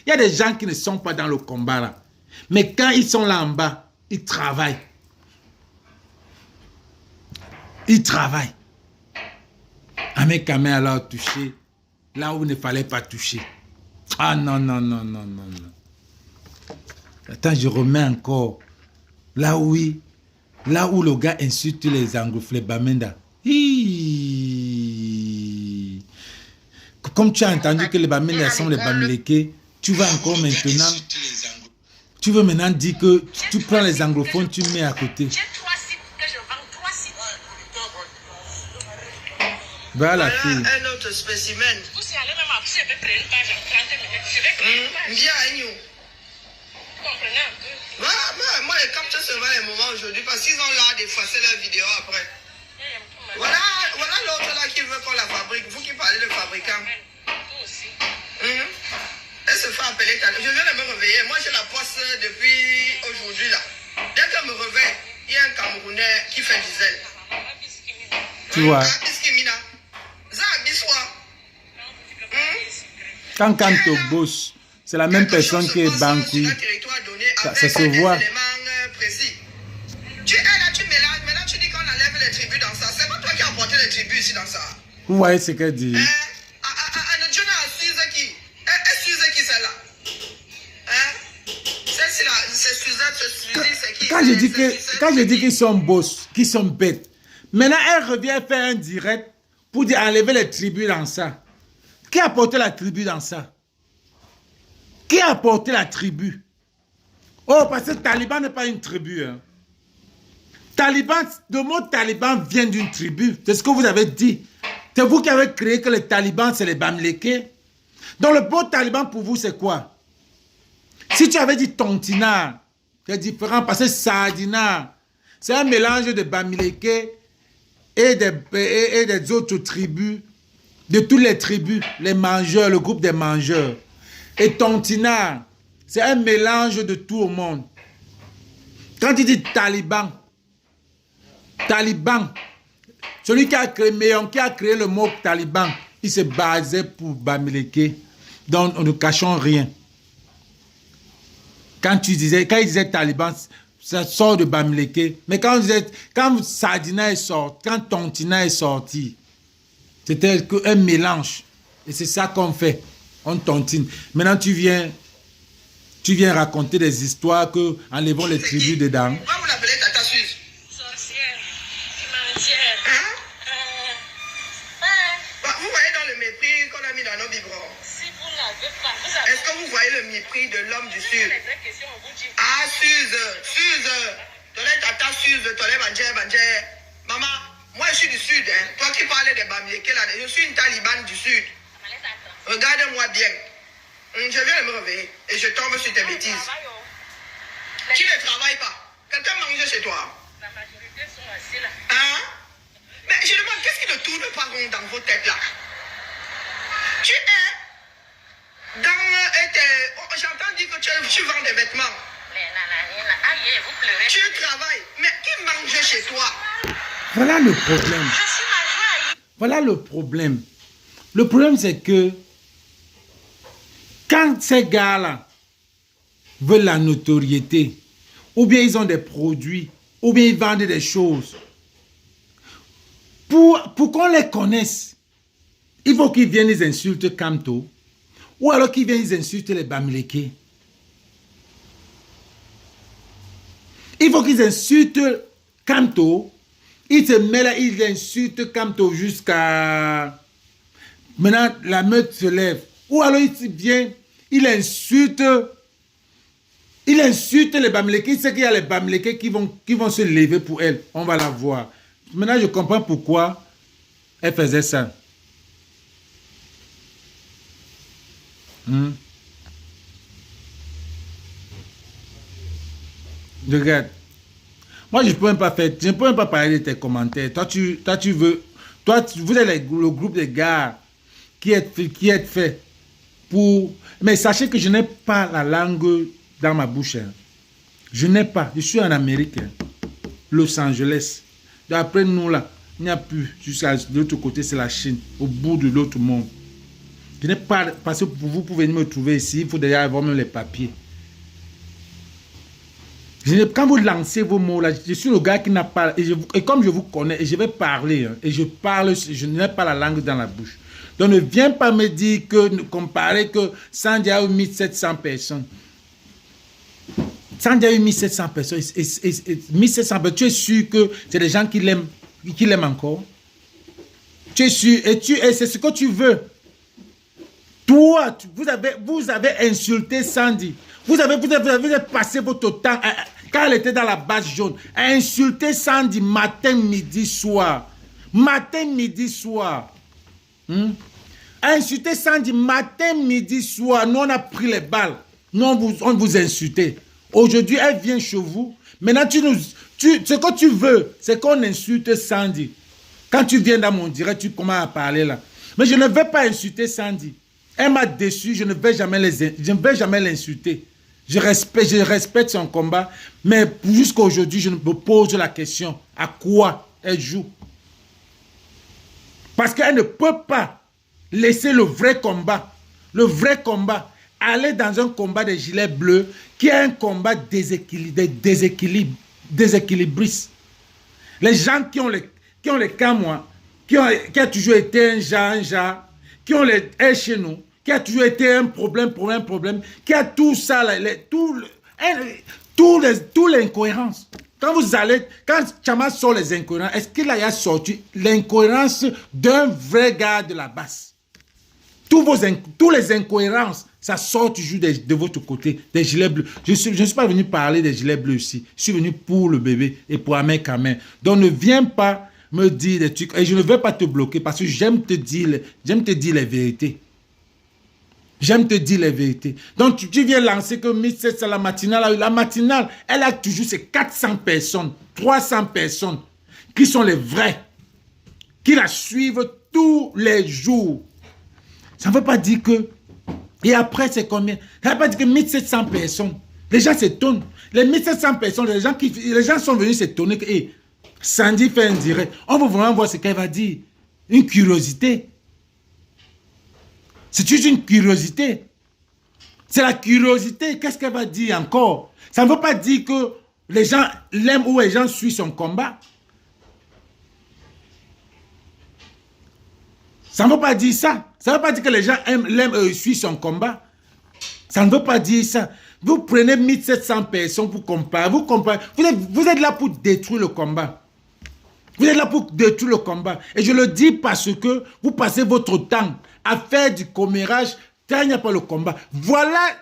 y a des gens qui ne sont pas dans le combat là. Mais quand ils sont là en bas, ils travaillent. Ils travaillent. Ahmed Kamé alors touché là où il ne fallait pas toucher. Ah non. Attends, je remets encore. Là où le gars insulte les anglophones, Bamenda. Comme tu as entendu que les Bamenda sont les Bamileke, tu vas encore maintenant. Tu veux maintenant dire que tu prends les anglophones, tu mets à côté. J'ai 3 sites que je vends, 3 sites. Voilà la Voilà fille. un autre spécimen. Vous y allez même après, je vais créer une page en 30 minutes. Je vais créer une page. Bien, Agnew. Vous comprenez un peu? Moi, je capte seulement les moments aujourd'hui parce qu'ils ont l'art d'effacer leurs vidéos après. Voilà l'autre là qui veut qu'on la fabrique. Vous qui parlez de fabricant. Vous aussi. Elle se fait appeler. Je viens de me réveiller. Moi, je la poste depuis aujourd'hui là. Dès qu'elle me réveille, il y a un Camerounais qui fait du zèle. Tu vois. Quand Kanto bosse, c'est la même personne qui est Bankoui. Ça se voit. Tu es là, tu mélanges. Maintenant, tu dis qu'on enlève les tribus dans ça. C'est pas toi qui as apporté les tribus ici dans ça. Vous voyez ce qu'elle dit? Quand je dis qu'ils sont boss, qu'ils sont bêtes, maintenant elle revient faire un direct pour dire enlever les tribus dans ça. Qui a apporté la tribu dans ça? Qui a apporté la tribu? Oh, parce que Taliban n'est pas une tribu. Hein. Taliban, le mot Taliban vient d'une tribu. C'est ce que vous avez dit. C'est vous qui avez créé que les talibans, c'est les Bamileke. Donc le mot Taliban pour vous, c'est quoi? Si tu avais dit Tontina, c'est différent parce que Sardina, c'est un mélange de Bamileke et des autres tribus, de toutes les tribus, les mangeurs, le groupe des mangeurs. Et Tontina, c'est un mélange de tout le monde. Quand tu dis Taliban, celui qui a créé, qui a créé le mot Taliban, il se basait pour Bamileke. Donc, nous ne cachons rien. Quand il disait Taliban, ça sort de Bamileke. Mais quand Sardina est sorti, quand Tontina est sorti, c'était un mélange. Et c'est ça qu'on fait. On tontine. Maintenant, tu viens raconter des histoires que enlevons les tribus dedans. Pourquoi vous l'appelez Tata Suze? Sorcière, mentière. Vous voyez dans le mépris qu'on a mis dans nos biberons. Si vous n'avez pas, vous avez... Est-ce que vous voyez le mépris de l'homme du Sud? les vraies questions, on vous dit. Ah, Suze. Tolé Tata Suze, Tolé Banjé. Maman, moi je suis du Sud. Hein. Toi qui parlais des Bamileke là, je suis une talibane du Sud. Regarde-moi bien. Je viens de me réveiller et je tombe sur tes bêtises. Qui ne travaille pas? Quelqu'un mange chez toi? La majorité sont assis là. Hein? Mais je demande, qu'est-ce qui ne tourne pas rond dans vos têtes là? Tu es dans... J'entends dire que tu vends des vêtements. Vous pleurez. Tu travailles. Mais qui mange chez toi? Voilà le problème. Je suis ma joie. Voilà le problème. Le problème, c'est que quand ces gars-là veulent la notoriété, ou bien ils ont des produits, ou bien ils vendent des choses, pour qu'on les connaisse, il faut qu'ils viennent les insulter Kamto, ou alors qu'ils viennent les insulter les Bamileke. Il faut qu'ils insultent Kamto, ils se mettent là, ils insultent Kamto jusqu'à... Maintenant, la meute se lève. Ou alors il vient, il insulte les Bamileke. Il sait qu'il y a les Bamileke qui vont se lever pour elle. On va la voir. Maintenant, je comprends pourquoi elle faisait ça. Regarde. Moi, je ne peux même pas faire, je ne peux même pas parler de tes commentaires. Toi, tu veux... vous êtes le groupe de gars qui êtes fait pour... Mais sachez que je n'ai pas la langue dans ma bouche. Hein. Je n'ai pas. Je suis en Amérique. Hein. Los Angeles. Après nous, là, il n'y a plus. Jusqu'à l'autre côté, c'est la Chine. Au bout de l'autre monde. Je n'ai pas... Parce que vous pouvez me trouver ici, il faut déjà avoir même les papiers. Quand vous lancez vos mots là, je suis le gars qui n'a pas... Et comme je vous connais, et je vais parler, hein, et je parle, je n'ai pas la langue dans la bouche. Donc ne viens pas me dire que, comparer que Sandy a eu 1700 personnes. Sandy a eu 1700 personnes. 1700 personnes, tu es sûr que c'est des gens qui l'aiment encore? Tu es sûr, et c'est ce que tu veux. Toi, vous avez insulté Sandy. Vous avez passé votre temps, quand elle était dans la base jaune, à insulter Sandy matin, midi, soir. Matin, midi, soir. Insulter Sandy matin, midi, soir. Nous, on a pris les balles. Nous, on vous insultait. Aujourd'hui, elle vient chez vous. Maintenant, ce que tu veux, c'est qu'on insulte Sandy. Quand tu viens dans mon direct, tu commences à parler là. Mais je ne vais pas insulter Sandy. Elle m'a déçu, je ne vais jamais l'insulter. Je respecte son combat. Mais jusqu'à aujourd'hui, je me pose la question. À quoi elle joue? Parce qu'elle ne peut pas laisser le vrai combat, aller dans un combat des gilets bleus qui est un combat déséquilibriste. Les gens qui ont les camois, qui a toujours été un genre, qui ont les chez nous, qui a toujours été un problème, qui a tout ça, toutes les incohérences. Quand Chama sort les incohérences, est-ce qu'il a sorti l'incohérence d'un vrai gars de la base? Tous les incohérences, ça sort toujours de votre côté, des gilets bleus. Je ne suis pas venu parler des gilets bleus ici. Je suis venu pour le bébé et pour Ahmed Kamel. Donc ne viens pas me dire des trucs. Et je ne vais pas te bloquer parce que j'aime te dire les vérités. J'aime te dire les vérités. Donc tu viens lancer que 1700 la matinale, elle a toujours ces 400 personnes, 300 personnes qui sont les vrais, qui la suivent tous les jours. Ça ne veut pas dire que... Et après, c'est combien? Ça ne veut pas dire que 1700 personnes. Les gens s'étonnent. Les 1700 personnes, les gens sont venus s'étonner que Sandy fait un direct. On veut vraiment voir ce qu'elle va dire. Une curiosité. C'est juste une curiosité. C'est la curiosité. Qu'est-ce qu'elle va dire encore? Ça ne veut pas dire que les gens l'aiment ou les gens suivent son combat. Ça ne veut pas dire ça. Ça ne veut pas dire que les gens l'aiment suivent son combat. Ça ne veut pas dire ça. Vous prenez 1700 personnes pour comparer. Vous êtes là pour détruire le combat. Vous êtes là pour détruire le combat. Et je le dis parce que vous passez votre temps à faire du commérage quand il n'y a pas le combat. Voilà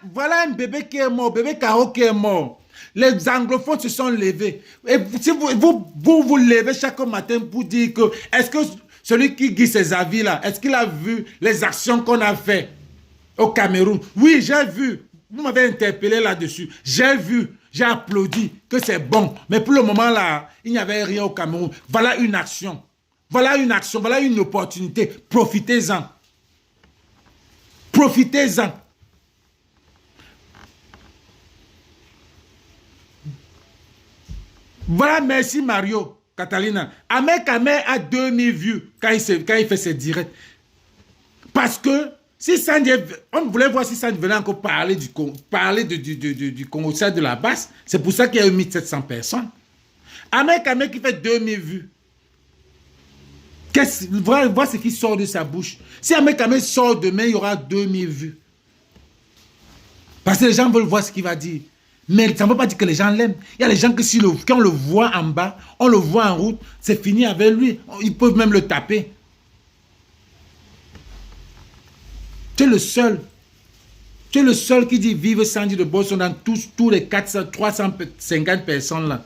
un bébé qui est mort, bébé Caro qui est mort. Les anglophones se sont levés. Et si vous levez chaque matin pour dire que est-ce que celui qui dit ses avis là, est-ce qu'il a vu les actions qu'on a fait au Cameroun? Oui, j'ai vu. Vous m'avez interpellé là-dessus. J'ai vu, j'ai applaudi que c'est bon. Mais pour le moment là, il n'y avait rien au Cameroun. Voilà une action. Voilà une action, voilà une opportunité. Profitez-en. Profitez-en. Voilà, merci Mario, Catalina. Ahmed Kamel a 2000 vues quand il fait ses directs. Parce que si Sandy, on voulait voir si Sandy venait encore parler du Congo, de la base. C'est pour ça qu'il y a eu 1700 personnes. Ahmed Kamel qui fait 2000 vues. Voir ce qui sort de sa bouche. Si Ahmed Kamel sort demain, il y aura 2000 vues. Parce que les gens veulent voir ce qu'il va dire. Mais ça ne veut pas dire que les gens l'aiment. Il y a les gens que quand on le voit en bas, on le voit en route, c'est fini avec lui. Ils peuvent même le taper. Tu es le seul. Tu es le seul qui dit vive Sandy de Boston dans tous les 350 personnes là.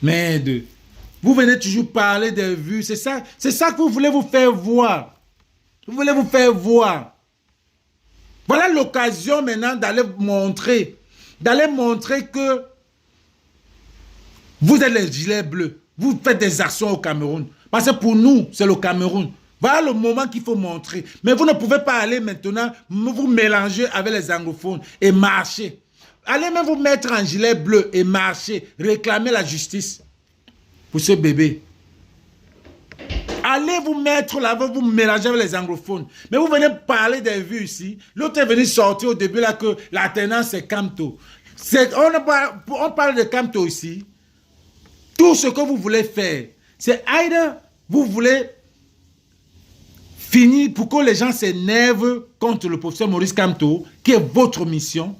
Merde. Vous venez toujours parler des vues. C'est ça que vous voulez vous faire voir. Vous voulez vous faire voir. Voilà l'occasion maintenant d'aller montrer que vous êtes les gilets bleus. Vous faites des actions au Cameroun. Parce que pour nous, c'est le Cameroun. Voilà le moment qu'il faut montrer. Mais vous ne pouvez pas aller maintenant vous mélanger avec les anglophones et marcher. Allez même vous mettre en gilet bleu et marcher. Réclamer la justice pour ce bébé. Allez vous mettre là-bas, vous mélanger avec les anglophones. Mais vous venez parler des vues ici. L'autre est venu sortir au début là que la tenance c'est Camto. On parle de Camto ici. Tout ce que vous voulez faire, c'est either vous voulez finir pour que les gens s'énervent contre le professeur Maurice Kamto, qui est votre mission.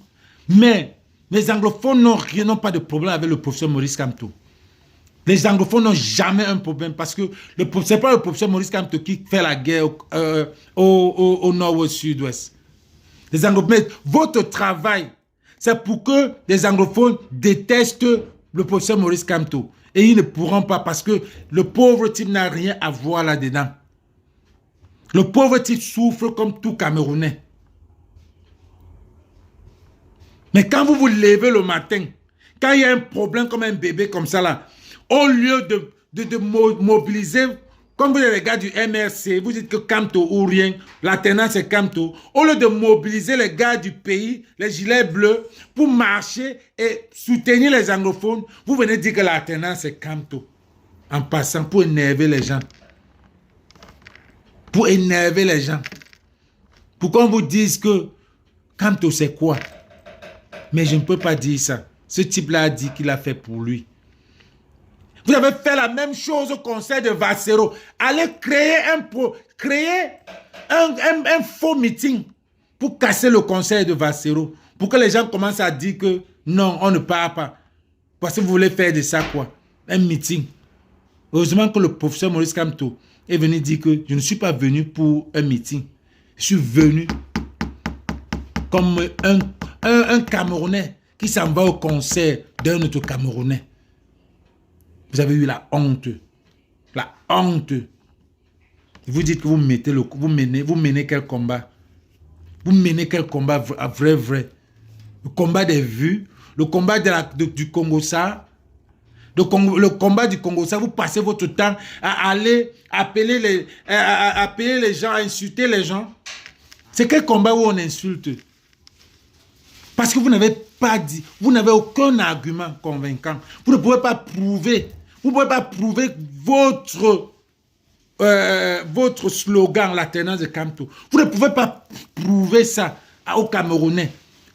Mais les anglophones n'ont pas de problème avec le professeur Maurice Kamto. Les anglophones n'ont jamais un problème parce que ce n'est pas le professeur Maurice Kamto qui fait la guerre au nord-ouest, sud-ouest. Les anglophones, votre travail, c'est pour que les anglophones détestent le professeur Maurice Kamto. Et ils ne pourront pas parce que le pauvre type n'a rien à voir là-dedans. Le pauvre type souffre comme tout Camerounais. Mais quand vous vous levez le matin, quand il y a un problème comme un bébé comme ça là, au lieu de mobiliser, comme vous êtes les gars du MRC, vous dites que Kamto ou rien, l'alternance c'est Kamto, au lieu de mobiliser les gars du pays, les gilets bleus, pour marcher et soutenir les anglophones, vous venez dire que l'alternance c'est Kamto. En passant, pour énerver les gens. Pour énerver les gens. Pour qu'on vous dise que Kamto c'est quoi? Mais je ne peux pas dire ça. Ce type-là a dit qu'il a fait pour lui. Vous avez fait la même chose au conseil de Vassero. Allez créer un faux meeting pour casser le conseil de Vassero. Pour que les gens commencent à dire que non, on ne part pas. Parce que vous voulez faire de ça quoi? Un meeting. Heureusement que le professeur Maurice Kamto est venu dire que je ne suis pas venu pour un meeting. Je suis venu comme un Camerounais qui s'en va au concert d'un autre Camerounais. Vous avez eu la honte. La honte. Vous dites que vous menez quel combat? Vous menez quel combat vrai? Le combat des vues, le combat du Congo-Ça. Le combat du Congo-Ça, vous passez votre temps à aller appeler les gens, à insulter les gens. C'est quel combat où on insulte? Parce que vous n'avez pas dit, vous n'avez aucun argument convaincant. Vous ne pouvez pas prouver, votre slogan, l'alternance de Kamto. Vous ne pouvez pas prouver ça aux Camerounais.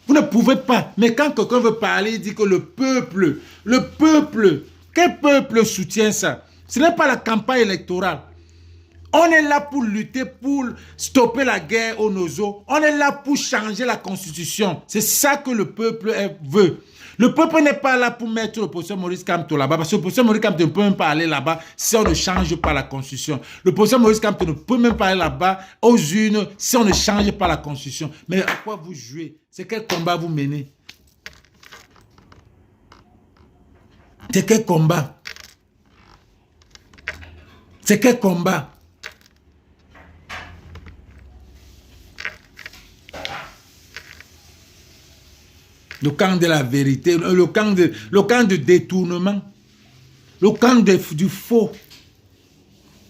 Vous ne pouvez pas. Mais quand quelqu'un veut parler, il dit que le peuple, quel peuple soutient ça? Ce n'est pas la campagne électorale. On est là pour lutter, pour stopper la guerre au Nozo. On est là pour changer la constitution. C'est ça que le peuple veut. Le peuple n'est pas là pour mettre le professeur Maurice Kamto là-bas. Parce que le professeur Maurice Kamto ne peut même pas aller là-bas si on ne change pas la constitution. Le professeur Maurice Kamto ne peut même pas aller là-bas aux urnes si on ne change pas la constitution. Mais à quoi vous jouez? C'est quel combat vous menez? C'est quel combat? C'est quel combat? Le camp de la vérité, le camp de détournement, le camp du faux.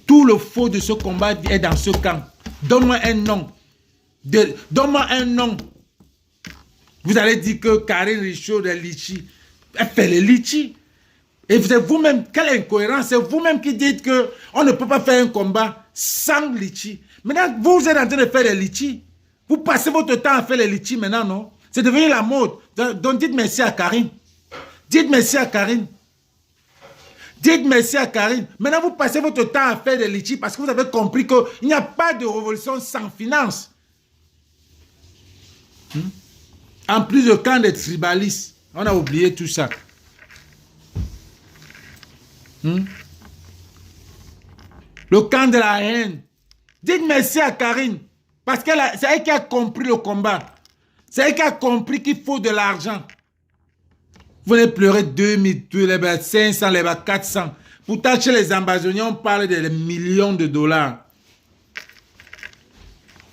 Tout le faux de ce combat est dans ce camp. Donne-moi un nom. Donne-moi un nom. Vous allez dire que Karine Richaud de Litchi, elle fait les litchis. Et c'est vous-même, quelle incohérence, c'est vous-même qui dites qu'on ne peut pas faire un combat sans litchi. Maintenant, vous êtes en train de faire les litchis. Vous passez votre temps à faire les litchis maintenant, non? C'est devenu la mode. Donc dites merci à Karine. Dites merci à Karine. Dites merci à Karine. Maintenant, vous passez votre temps à faire des litchis parce que vous avez compris qu'il n'y a pas de révolution sans finance. En plus, le camp des tribalistes. On a oublié tout ça. Le camp de la haine. Dites merci à Karine. Parce que c'est elle qui a compris le combat. C'est elle qui a compris qu'il faut de l'argent. Vous venez pleurer 2000, 500, 400. Pourtant, chez les ambazoniens, on parle de millions de dollars.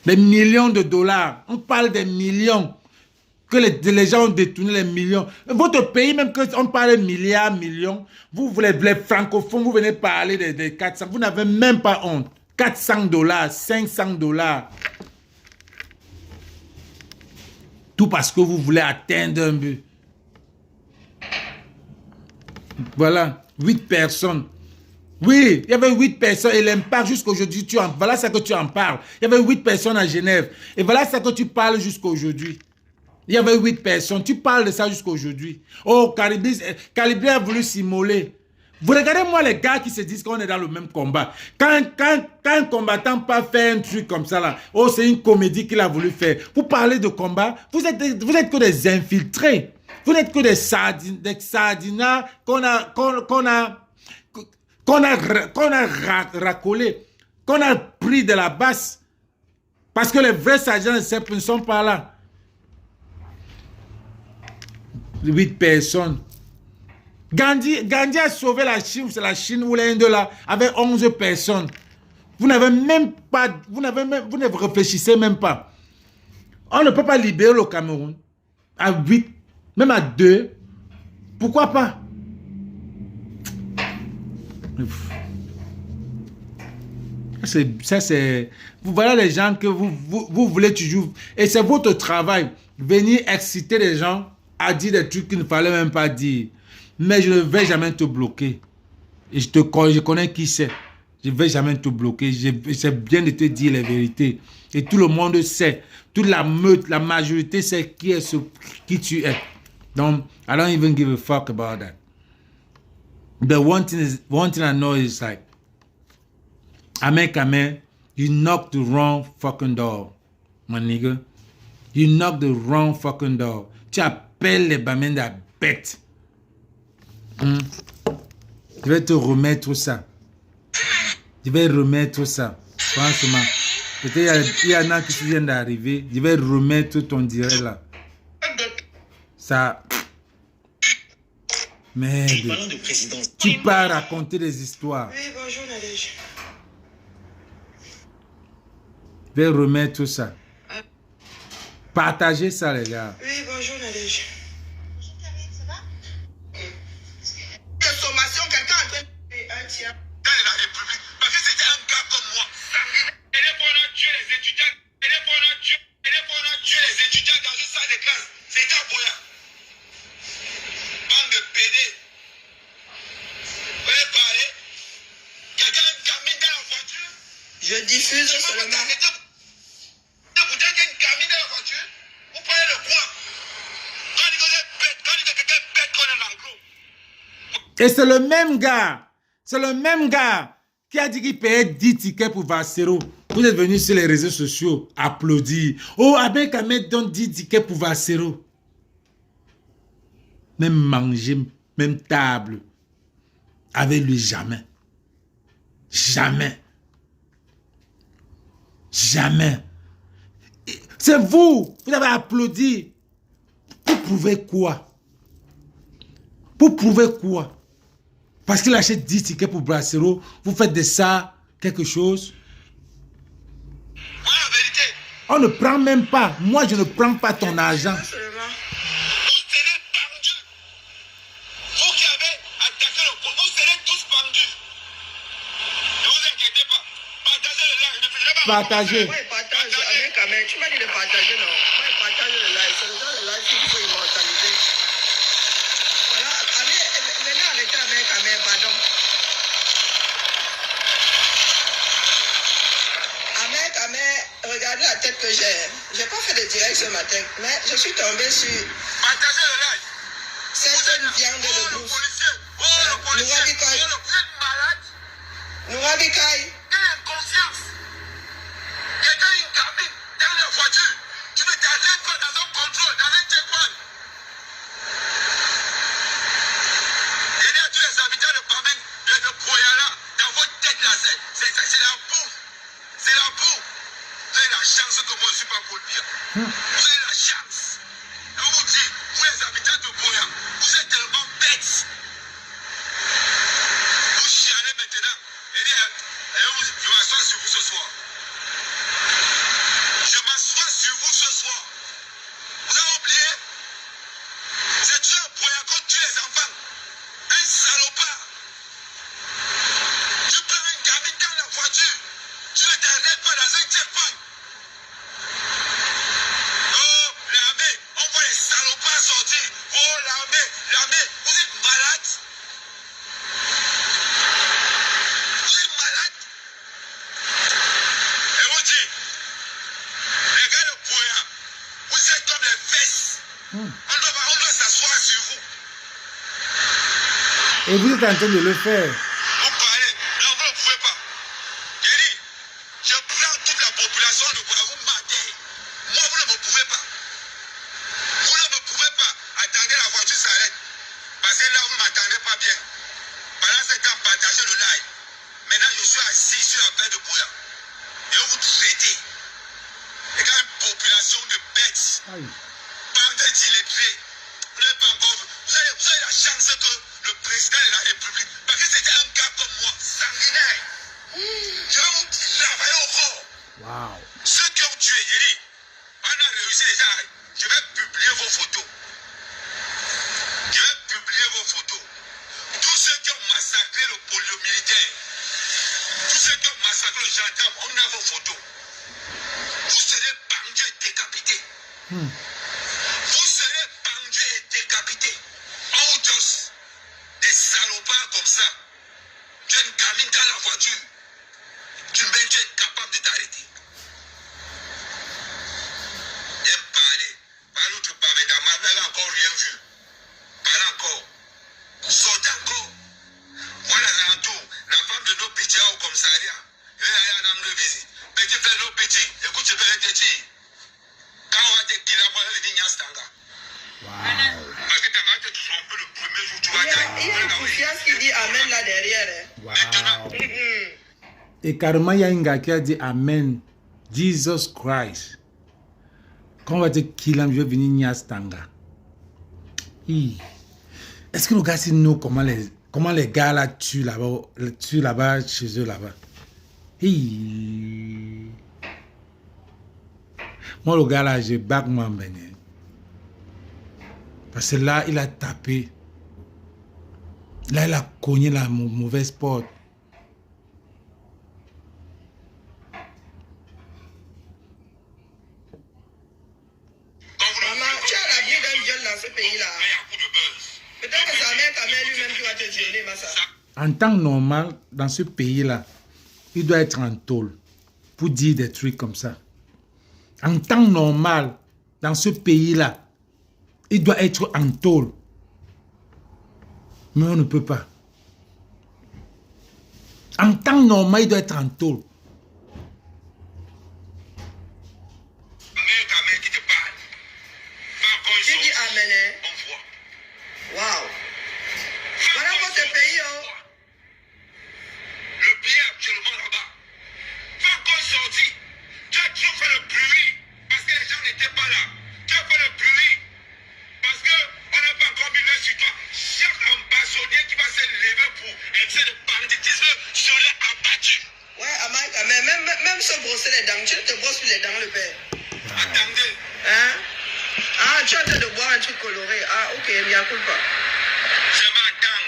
Des millions de dollars. On parle des millions. Que les gens ont détourné les millions. Votre pays, même qu'on parle de milliards, millions, vous, les francophones, vous venez parler des 400. Vous n'avez même pas honte. 400 dollars, 500 dollars. Tout parce que vous voulez atteindre un but. Voilà, 8 personnes. Oui, il y avait 8 personnes et l'impact jusqu'aujourd'hui, voilà ça que tu en parles. Il y avait 8 personnes à Genève. Et voilà ça que tu parles jusqu'aujourd'hui. Il y avait 8 personnes. Tu parles de ça jusqu'aujourd'hui. Oh, Calibri a voulu s'immoler. Vous regardez-moi les gars qui se disent qu'on est dans le même combat. Quand un combattant pas fait un truc comme ça là, oh c'est une comédie qu'il a voulu faire. Vous parlez de combat, vous êtes que des infiltrés. Vous n'êtes que des sardinats qu'on a racolés, qu'on a pris de la basse. Parce que les vrais sardinats ne sont pas là. 8 personnes. Gandhi a sauvé la Chine, c'est la Chine ou l'Inde là, avec 11 personnes. Vous n'avez même pas, vous ne réfléchissez même pas. On ne peut pas libérer le Cameroun à 8, même à 2. Pourquoi pas? Ça c'est... Voilà les gens que vous voulez toujours... Et c'est votre travail. Venir exciter les gens à dire des trucs qu'il ne fallait même pas dire. Mais je ne vais jamais te bloquer. Et je connais qui c'est. Je ne vais jamais te bloquer. C'est bien de te dire les vérités. Et tout le monde sait. Toute la meute, la majorité sait qui tu es. Donc, I don't even give a fuck about that. But one thing I know is like, Amen, you knock the wrong fucking door, my nigga. You knock the wrong fucking door. Tu appelles les bamens de la bête. Je vais te remettre ça. Je vais remettre ça. Franchement. Peut-être il y en a qui viennent d'arriver. Je vais remettre ton direct là. Ça. Merde. Tu pars raconter des histoires. Oui, bonjour Nadège. Je vais remettre ça. Partagez ça, les gars. Oui, bonjour Nadège. Bonjour Karine, ça va? Quelle sommation, quelqu'un a fait un tien. Dans la République, parce que c'était un gars comme moi, sanguinaire. Et les on a tué les étudiants. Et les on a tué les étudiants dans une salle de classe. C'était à Boya. Bande de PD. Vous voulez parler? Quelqu'un camine dans la voiture. Je diffuse seulement. Vous avez une camine dans la voiture. Vous prenez le quoi? Quand il est bête, quand il est quelqu'un bête, qu'on est l'anglo. Et c'est le même gars. C'est le même gars qui a dit qu'il payait 10 tickets pour Vassero. Vous êtes venus sur les réseaux sociaux applaudir. Oh, Aben Kamet donne 10 tickets pour Vassero. Même manger, même table. Avec lui, jamais. Jamais. Jamais. C'est vous. Vous avez applaudi. Pour prouver quoi? Pour prouver quoi? Parce qu'il achète 10 tickets pour Brassero, vous faites de ça quelque chose? Voilà la vérité. On ne prend même pas. Moi, je ne prends pas ton argent. Seulement. Vous serez pendus. Vous qui avez attaqué le pont, vous serez tous pendus. Ne vous inquiétez pas. Partagez le live. Ne faisez pas. Partagez. Oui, partage. Avec Kamel, tu m'as dit de partager, non? Oui, partage le live. C'est déjà le live qu'il faut immortaliser. Voilà, allez, venez arrêter avec Kamel, pardon. Regardez la tête que j'ai. J'ai pas fait de direct ce matin, mais je suis tombé sur Partagez le live. cette viande de Le brousse. policier. Oh, le policier. Nourabi Kai. Oh, vous êtes malade. Nourabi Kai. Quelle inconscience. Quelqu'un a une cabine dans la voiture. Tu ne t'arrêtes pas dans un contrôle, dans un checkpoint. Et là, tous les habitants de Pamen, de Boyala, dans votre tête là, c'est la boue. C'est la boue. Vous avez la chance que moi je ne suis pas pour le dire. Vous avez la chance. Et on vous dit, vous les habitants de Boya, vous êtes tellement bêtes. Vous chialez maintenant. Et je m'assois sur vous ce soir. Je m'assois sur vous ce soir. Vous avez oublié? C'est Dieu Boya qu'on tue les enfants. Un salopard. Tu prends une gamine dans la voiture. Tu ne t'arrêtes pas dans un checkpoint. Oh, l'armée, on voit les salopards sortir. Oh, l'armée, vous êtes malade. Vous êtes malade. Et vous dites, les gars de Boya, vous êtes comme les fesses. On doit s'asseoir sur vous. Et vous êtes en train de le faire. Vous parlez, non, vous ne pouvez pas. J'ai dit, je prends toute la population de Boya, vous m'attendez. Moi, vous ne me pouvez pas. Vous ne me pouvez pas. Attendez, la voiture s'arrête. Parce que là, vous ne m'attendez pas bien. Pendant ce temps, partagez le live. Maintenant, je suis assis sur la paix de Boya. Et on vous traitez. Et quand une population de bêtes, Aïe. bande d'illettrés, vous n'avez pas encore, vous avez la chance que le président de la République, parce que c'était un gars comme moi, sanguinaire. Je vais vous travailler au corps. Wow. Ceux qui ont tué, j'ai dit, on a réussi déjà. Je vais publier vos photos. Je vais publier vos photos. Tous ceux qui ont massacré le polio militaire, tous ceux qui ont massacré le gendarme, on a vos photos. Vous serez pendus et décapités. Vous serez pendus et décapités. En Haute-Jos, des salopards comme ça. Tu es une gamine dans la voiture. Tu es incapable de t'arrêter. Et parler. Parle où tu parles, mais ta mère n'a encore rien vu. Parle encore. Sortez encore. Voilà l'entour. La femme de nos petits au commissariat. Il y a un homme de visite. Petit frère, nos petits. Écoute, je vais te dire. Quand on va te killer, moi, je vais venir à Stanga. Parce que tu vas te tromper le premier jour, tu vas te. Il y a un confiance qui dit Amen là derrière. Maintenant. Et carrément, il y a un gars qui a dit Amen. Jesus Christ. Quand on va te killer, je vais venir Niastanga. Est-ce que le gars, c'est nous, comment les gars là tuent là-bas, chez eux là-bas? Moi, le gars là, j'ai back moi, Benin. Parce que là, il a tapé. Là, il a cogné la mauvaise porte. Maman, tu as la vie d'un viol dans ce pays-là. Peut-être que sa mère, ta mère lui-même qui va te violer, Massa. En temps normal, dans ce pays-là, il doit être en tôle pour dire des trucs comme ça. En temps normal, dans ce pays-là, il doit être en tôle. Mais on ne peut pas. En temps normal, il doit être en tôle. Tu dis Amen, hein? Waouh. Voilà votre pays, oh. Le pays est actuellement là-bas. Pas encore sorti. Tu as toujours fait le bruit parce que les gens n'étaient pas là. Tu as fait le bruit parce qu'on n'a pas encore mis l'œil sur toi. Chaque ambassadeur qui va se lever pour excès de banditisme sera abattu. Ouais, Amaka, mais même se brosser les dents, tu ne te brosses plus les dents, le père. Attendez. Hein? Ah, tu es en train de boire un truc coloré. Ah, ok, bien cool pas. Je m'entends.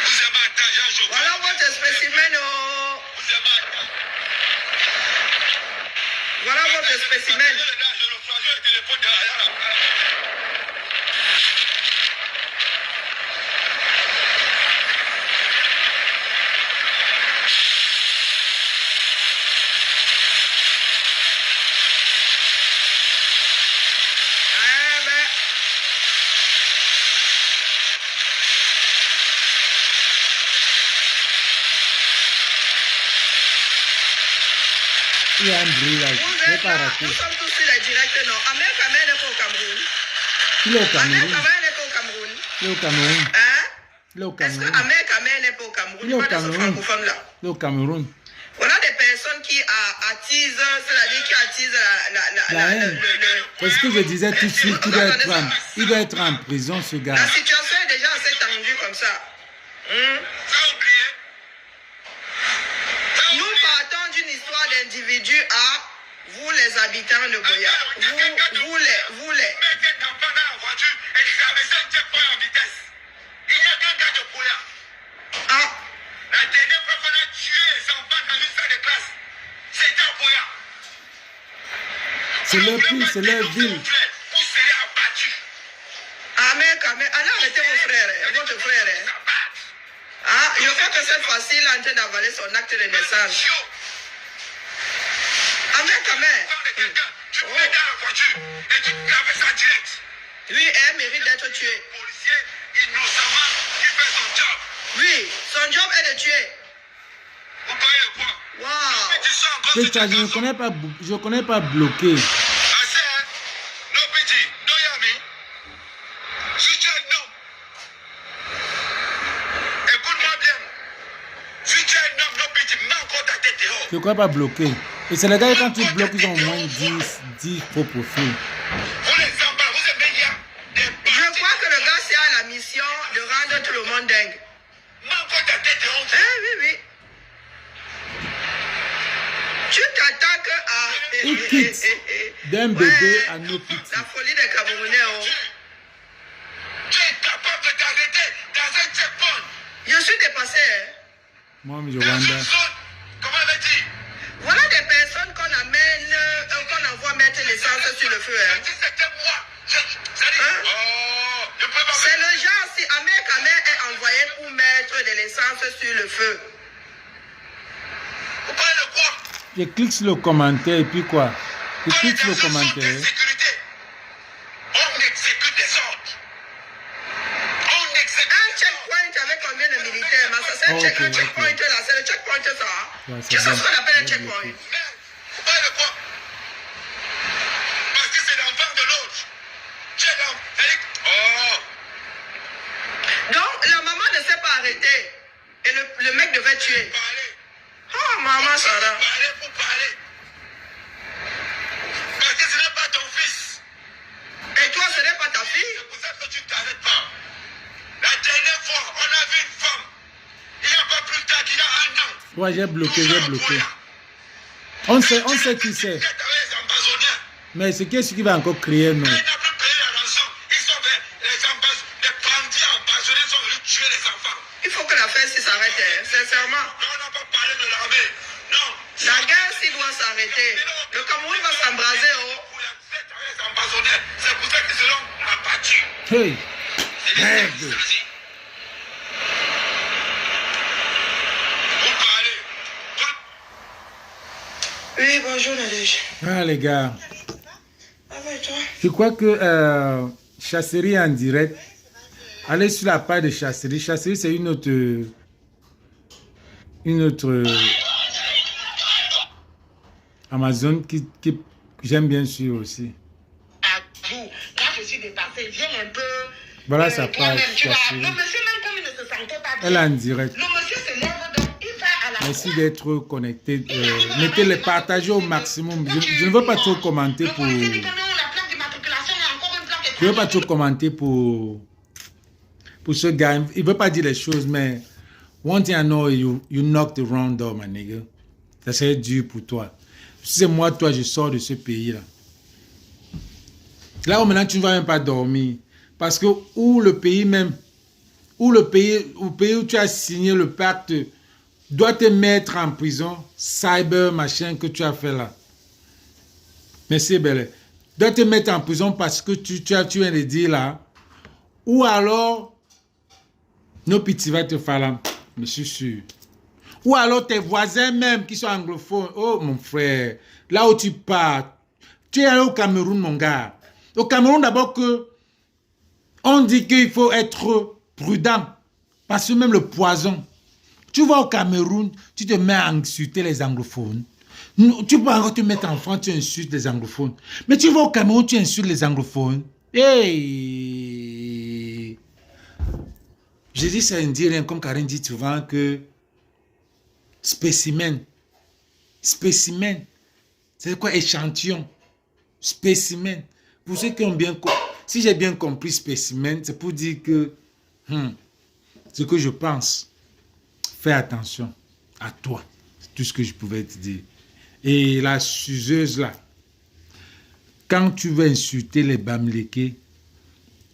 Vous avez entendu, Jean-Jacques. Voilà votre spécimen, oh. Vous avez entendu. Voilà votre spécimen. Je le flageole le téléphone derrière la place. Il y a un bruit là. Vous Je ne vais êtes pas là, rater. nous sommes tous sur les directs, non. Ahmed Kamel n'est pas au Cameroun. Il est au Ahmed Cameroun. Kamel n'est pas au Cameroun. Il est au Cameroun. Hein? Il est au Est-ce que Cameroun. Ahmed Kamel n'est pas au Cameroun? Il est au Pas de ce Cameroun. francophone là. Il est au Cameroun. On a des personnes qui attisent, c'est-à-dire qui attisent La haine. C'est ce que je disais tout de suite. Il doit être en prison, ce gars. La situation est déjà assez tendue comme ça. Nous partons d'une histoire d'individu à vous les habitants de Boya. Vous les. Mettez un enfant dans la voiture et traversez un checkpoint en vitesse. Il n'y a qu'un gars de Boya. Ah, La dernière fois qu'on a tué les enfants dans une salle de classe, c'était à Boya. C'est leur pays, c'est leur ville. Vous serez abattus. Ahmed Kamel, allez arrêter votre frère. Hein. Ah, je crois que cette fois-ci, il est en train d'avaler son acte de naissance. Ahmed Kamel. Tu mets dans la voiture et tu traverses en direct. Lui, elle mérite d'être tué. Policier innocemment qui fait son job. Oui, son job est de tuer. Vous croyez quoi? Waouh. Tu sens encore Je ne connais pas bloqué. Assez, hein? No pity, no yami. Si tu es un homme, écoute-moi bien. Si tu es un homme, no pity, mets encore ta tête dehors. Je ne crois pas bloqué. Et c'est les gars, quand tu bloques, ils ont au moins 10 faux profils. Vous les emballez, vous aimez tout le monde dingue. Oui, oui. Tu t'attaques à... Il quitte d'un bébé à nos petits. La folie des Camerounais. Oh. Tu es capable de t'arrêter dans un checkpoint. Je suis dépassé. Moi, je Dans une wonder. zone, comment elle dit? Voilà des personnes qu'on amène, qu'on envoie mettre l'essence sur le feu. Hein. C'était moi. Hein? Oh, je peux pas. C'est le genre si Ahmed Kamer est envoyé pour mettre de l'essence sur le feu. Vous parlez de quoi? Je clique sur le commentaire et puis quoi? Je On est clique sur dans le une zone commentaire. d'insécurité. On exécute des ordres. On exécute Un des ordres. checkpoint avec combien de militaires? C'est un, Ok, un ok. checkpoint là, c'est le checkpoint ça. Ouais, c'est Tu sais bon. ce qu'on appelle un Bien checkpoint? bloqué. Vous parlez de quoi? Parce que c'est l'enfant de l'autre. Tu es là. Oh. Donc la maman ne s'est pas arrêtée et le mec devait tuer. Parler. Oh maman Sarah. Parler pour parler. Parce que ce n'est pas ton fils. Et toi ce n'est pas ta fille? C'est pour ça que tu ne t'arrêtes pas. La dernière fois, on a vu une femme. Il n'y a pas plus tard qu'il y a un an. Ouais, j'ai bloqué, Toujours j'ai au bloqué. Boya. On sait qui c'est. Avec les ambazoniens. Mais c'est qui va encore crier, non? Il n'a plus payé la rançon. Ils sont les bandits ambazoniens sont venus tuer les enfants. Il faut que l'affaire s'y s'arrête, hein, sincèrement. On n'a pas parlé de l'armée. Non. La guerre s'y doit s'arrêter. Le Cameroun va s'embraser. Oh. C'est pour ça que c'est l'homme abattu. Hey! C'est les Merde. Stasi. Vous parlez. Oui, bonjour Nadège. Ah, les gars. Ah ouais, toi? Je crois que Chasserie en direct. Allez sur la page de Chasserie. Chasserie, c'est une autre. Amazon que j'aime bien suivre aussi. À vous. Là, je suis dépassée. Viens un peu. Voilà sa toi-même, page. tu vois. Chasserie. Le monsieur, même comme il ne se sentait pas bien. Elle est en direct. Le monsieur se lève donc, il va à la Merci d'être connecté. Mettez-les, partagez au maximum. Je ne veux pas trop commenter pour. Le policier dit que non, la plaque d'immatriculation est encore une plaque. Je ne veux pas trop commenter pour ce gars. Il ne veut pas dire les choses, mais one thing I know, you knocked the wrong door, my nigga. Ça serait dur pour toi. Si c'est moi, toi, je sors de ce pays-là. Là où maintenant, tu ne vas même pas dormir. Parce que où le pays où tu as signé le pacte doit te mettre en prison, cyber machin que tu as fait là. Merci, Belle. Doit te mettre en prison parce que tu viens de dire là. Ou alors, nos petits va te faire là. Je suis sûr. Ou alors tes voisins même qui sont anglophones. Oh mon frère, là où tu pars, tu es allé au Cameroun, mon gars. Au Cameroun d'abord que on dit qu'il faut être prudent. Parce que même le poison. Tu vas au Cameroun, tu te mets à insulter les anglophones. Tu peux encore te mettre en France, tu insultes les anglophones. Mais tu vas au Cameroun, tu insultes les anglophones. Hey! Je dis ça, ne dit rien, comme Karine dit souvent que spécimen. Spécimen. C'est quoi échantillon? Spécimen. Pour ceux qui ont bien compris, si j'ai bien compris spécimen, c'est pour dire que ce que je pense, fais attention à toi. C'est tout ce que je pouvais te dire. Et la suceuse là, quand tu veux insulter les Bamileke,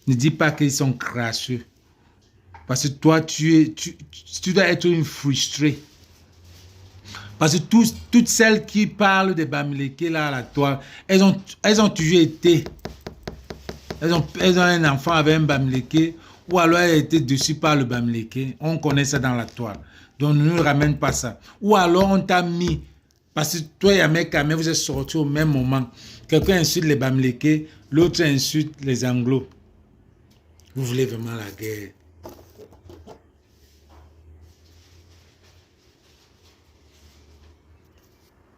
ne dis pas qu'ils sont crasseux. Parce que toi, tu dois être une frustrée. Parce que toutes celles qui parlent des Bamileke là, à toi, elles ont toujours été. Elles ont un enfant avec un Bamileke, ou alors elles ont été dessus par le Bamileke. On connaît ça dans la toile. Donc ne nous ramène pas ça. Ou alors on t'a mis, parce que toi et Ahmed Kamer, vous êtes sortis au même moment. Quelqu'un insulte les Bamileke, l'autre insulte les Anglos. Vous voulez vraiment la guerre.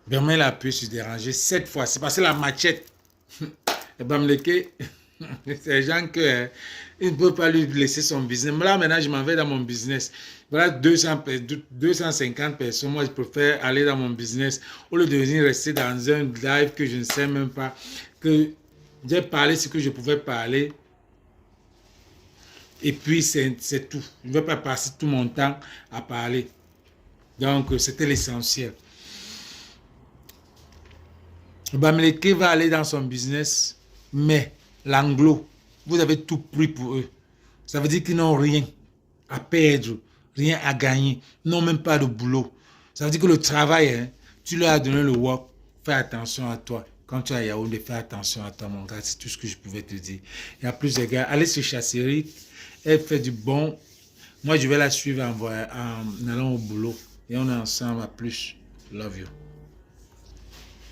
Vraiment, il a pu se déranger 7 fois. C'est parce que la machette. Les Bamileke, c'est des gens que ils ne peuvent pas lui laisser son business. Là, maintenant, je m'en vais dans mon business. Voilà 250 personnes. Moi, je préfère aller dans mon business au lieu de venir rester dans un live que je ne sais même pas. Que j'ai parlé ce que je pouvais parler. Et puis, c'est tout. Je ne vais pas passer tout mon temps à parler. Donc, c'était l'essentiel. Bamileke va aller dans son business, mais l'anglo, vous avez tout pris pour eux. Ça veut dire qu'ils n'ont rien à perdre, rien à gagner, n'ont même pas de boulot. Ça veut dire que le travail, hein, tu leur as donné le work, fais attention à toi. Quand tu es à Yaoundé, fais attention à toi, mon gars. C'est tout ce que je pouvais te dire. Il y a plus de gars. Allez sur Chasserie, elle fait du bon. Moi, je vais la suivre en allant au boulot. Et on est ensemble à plus. Love you.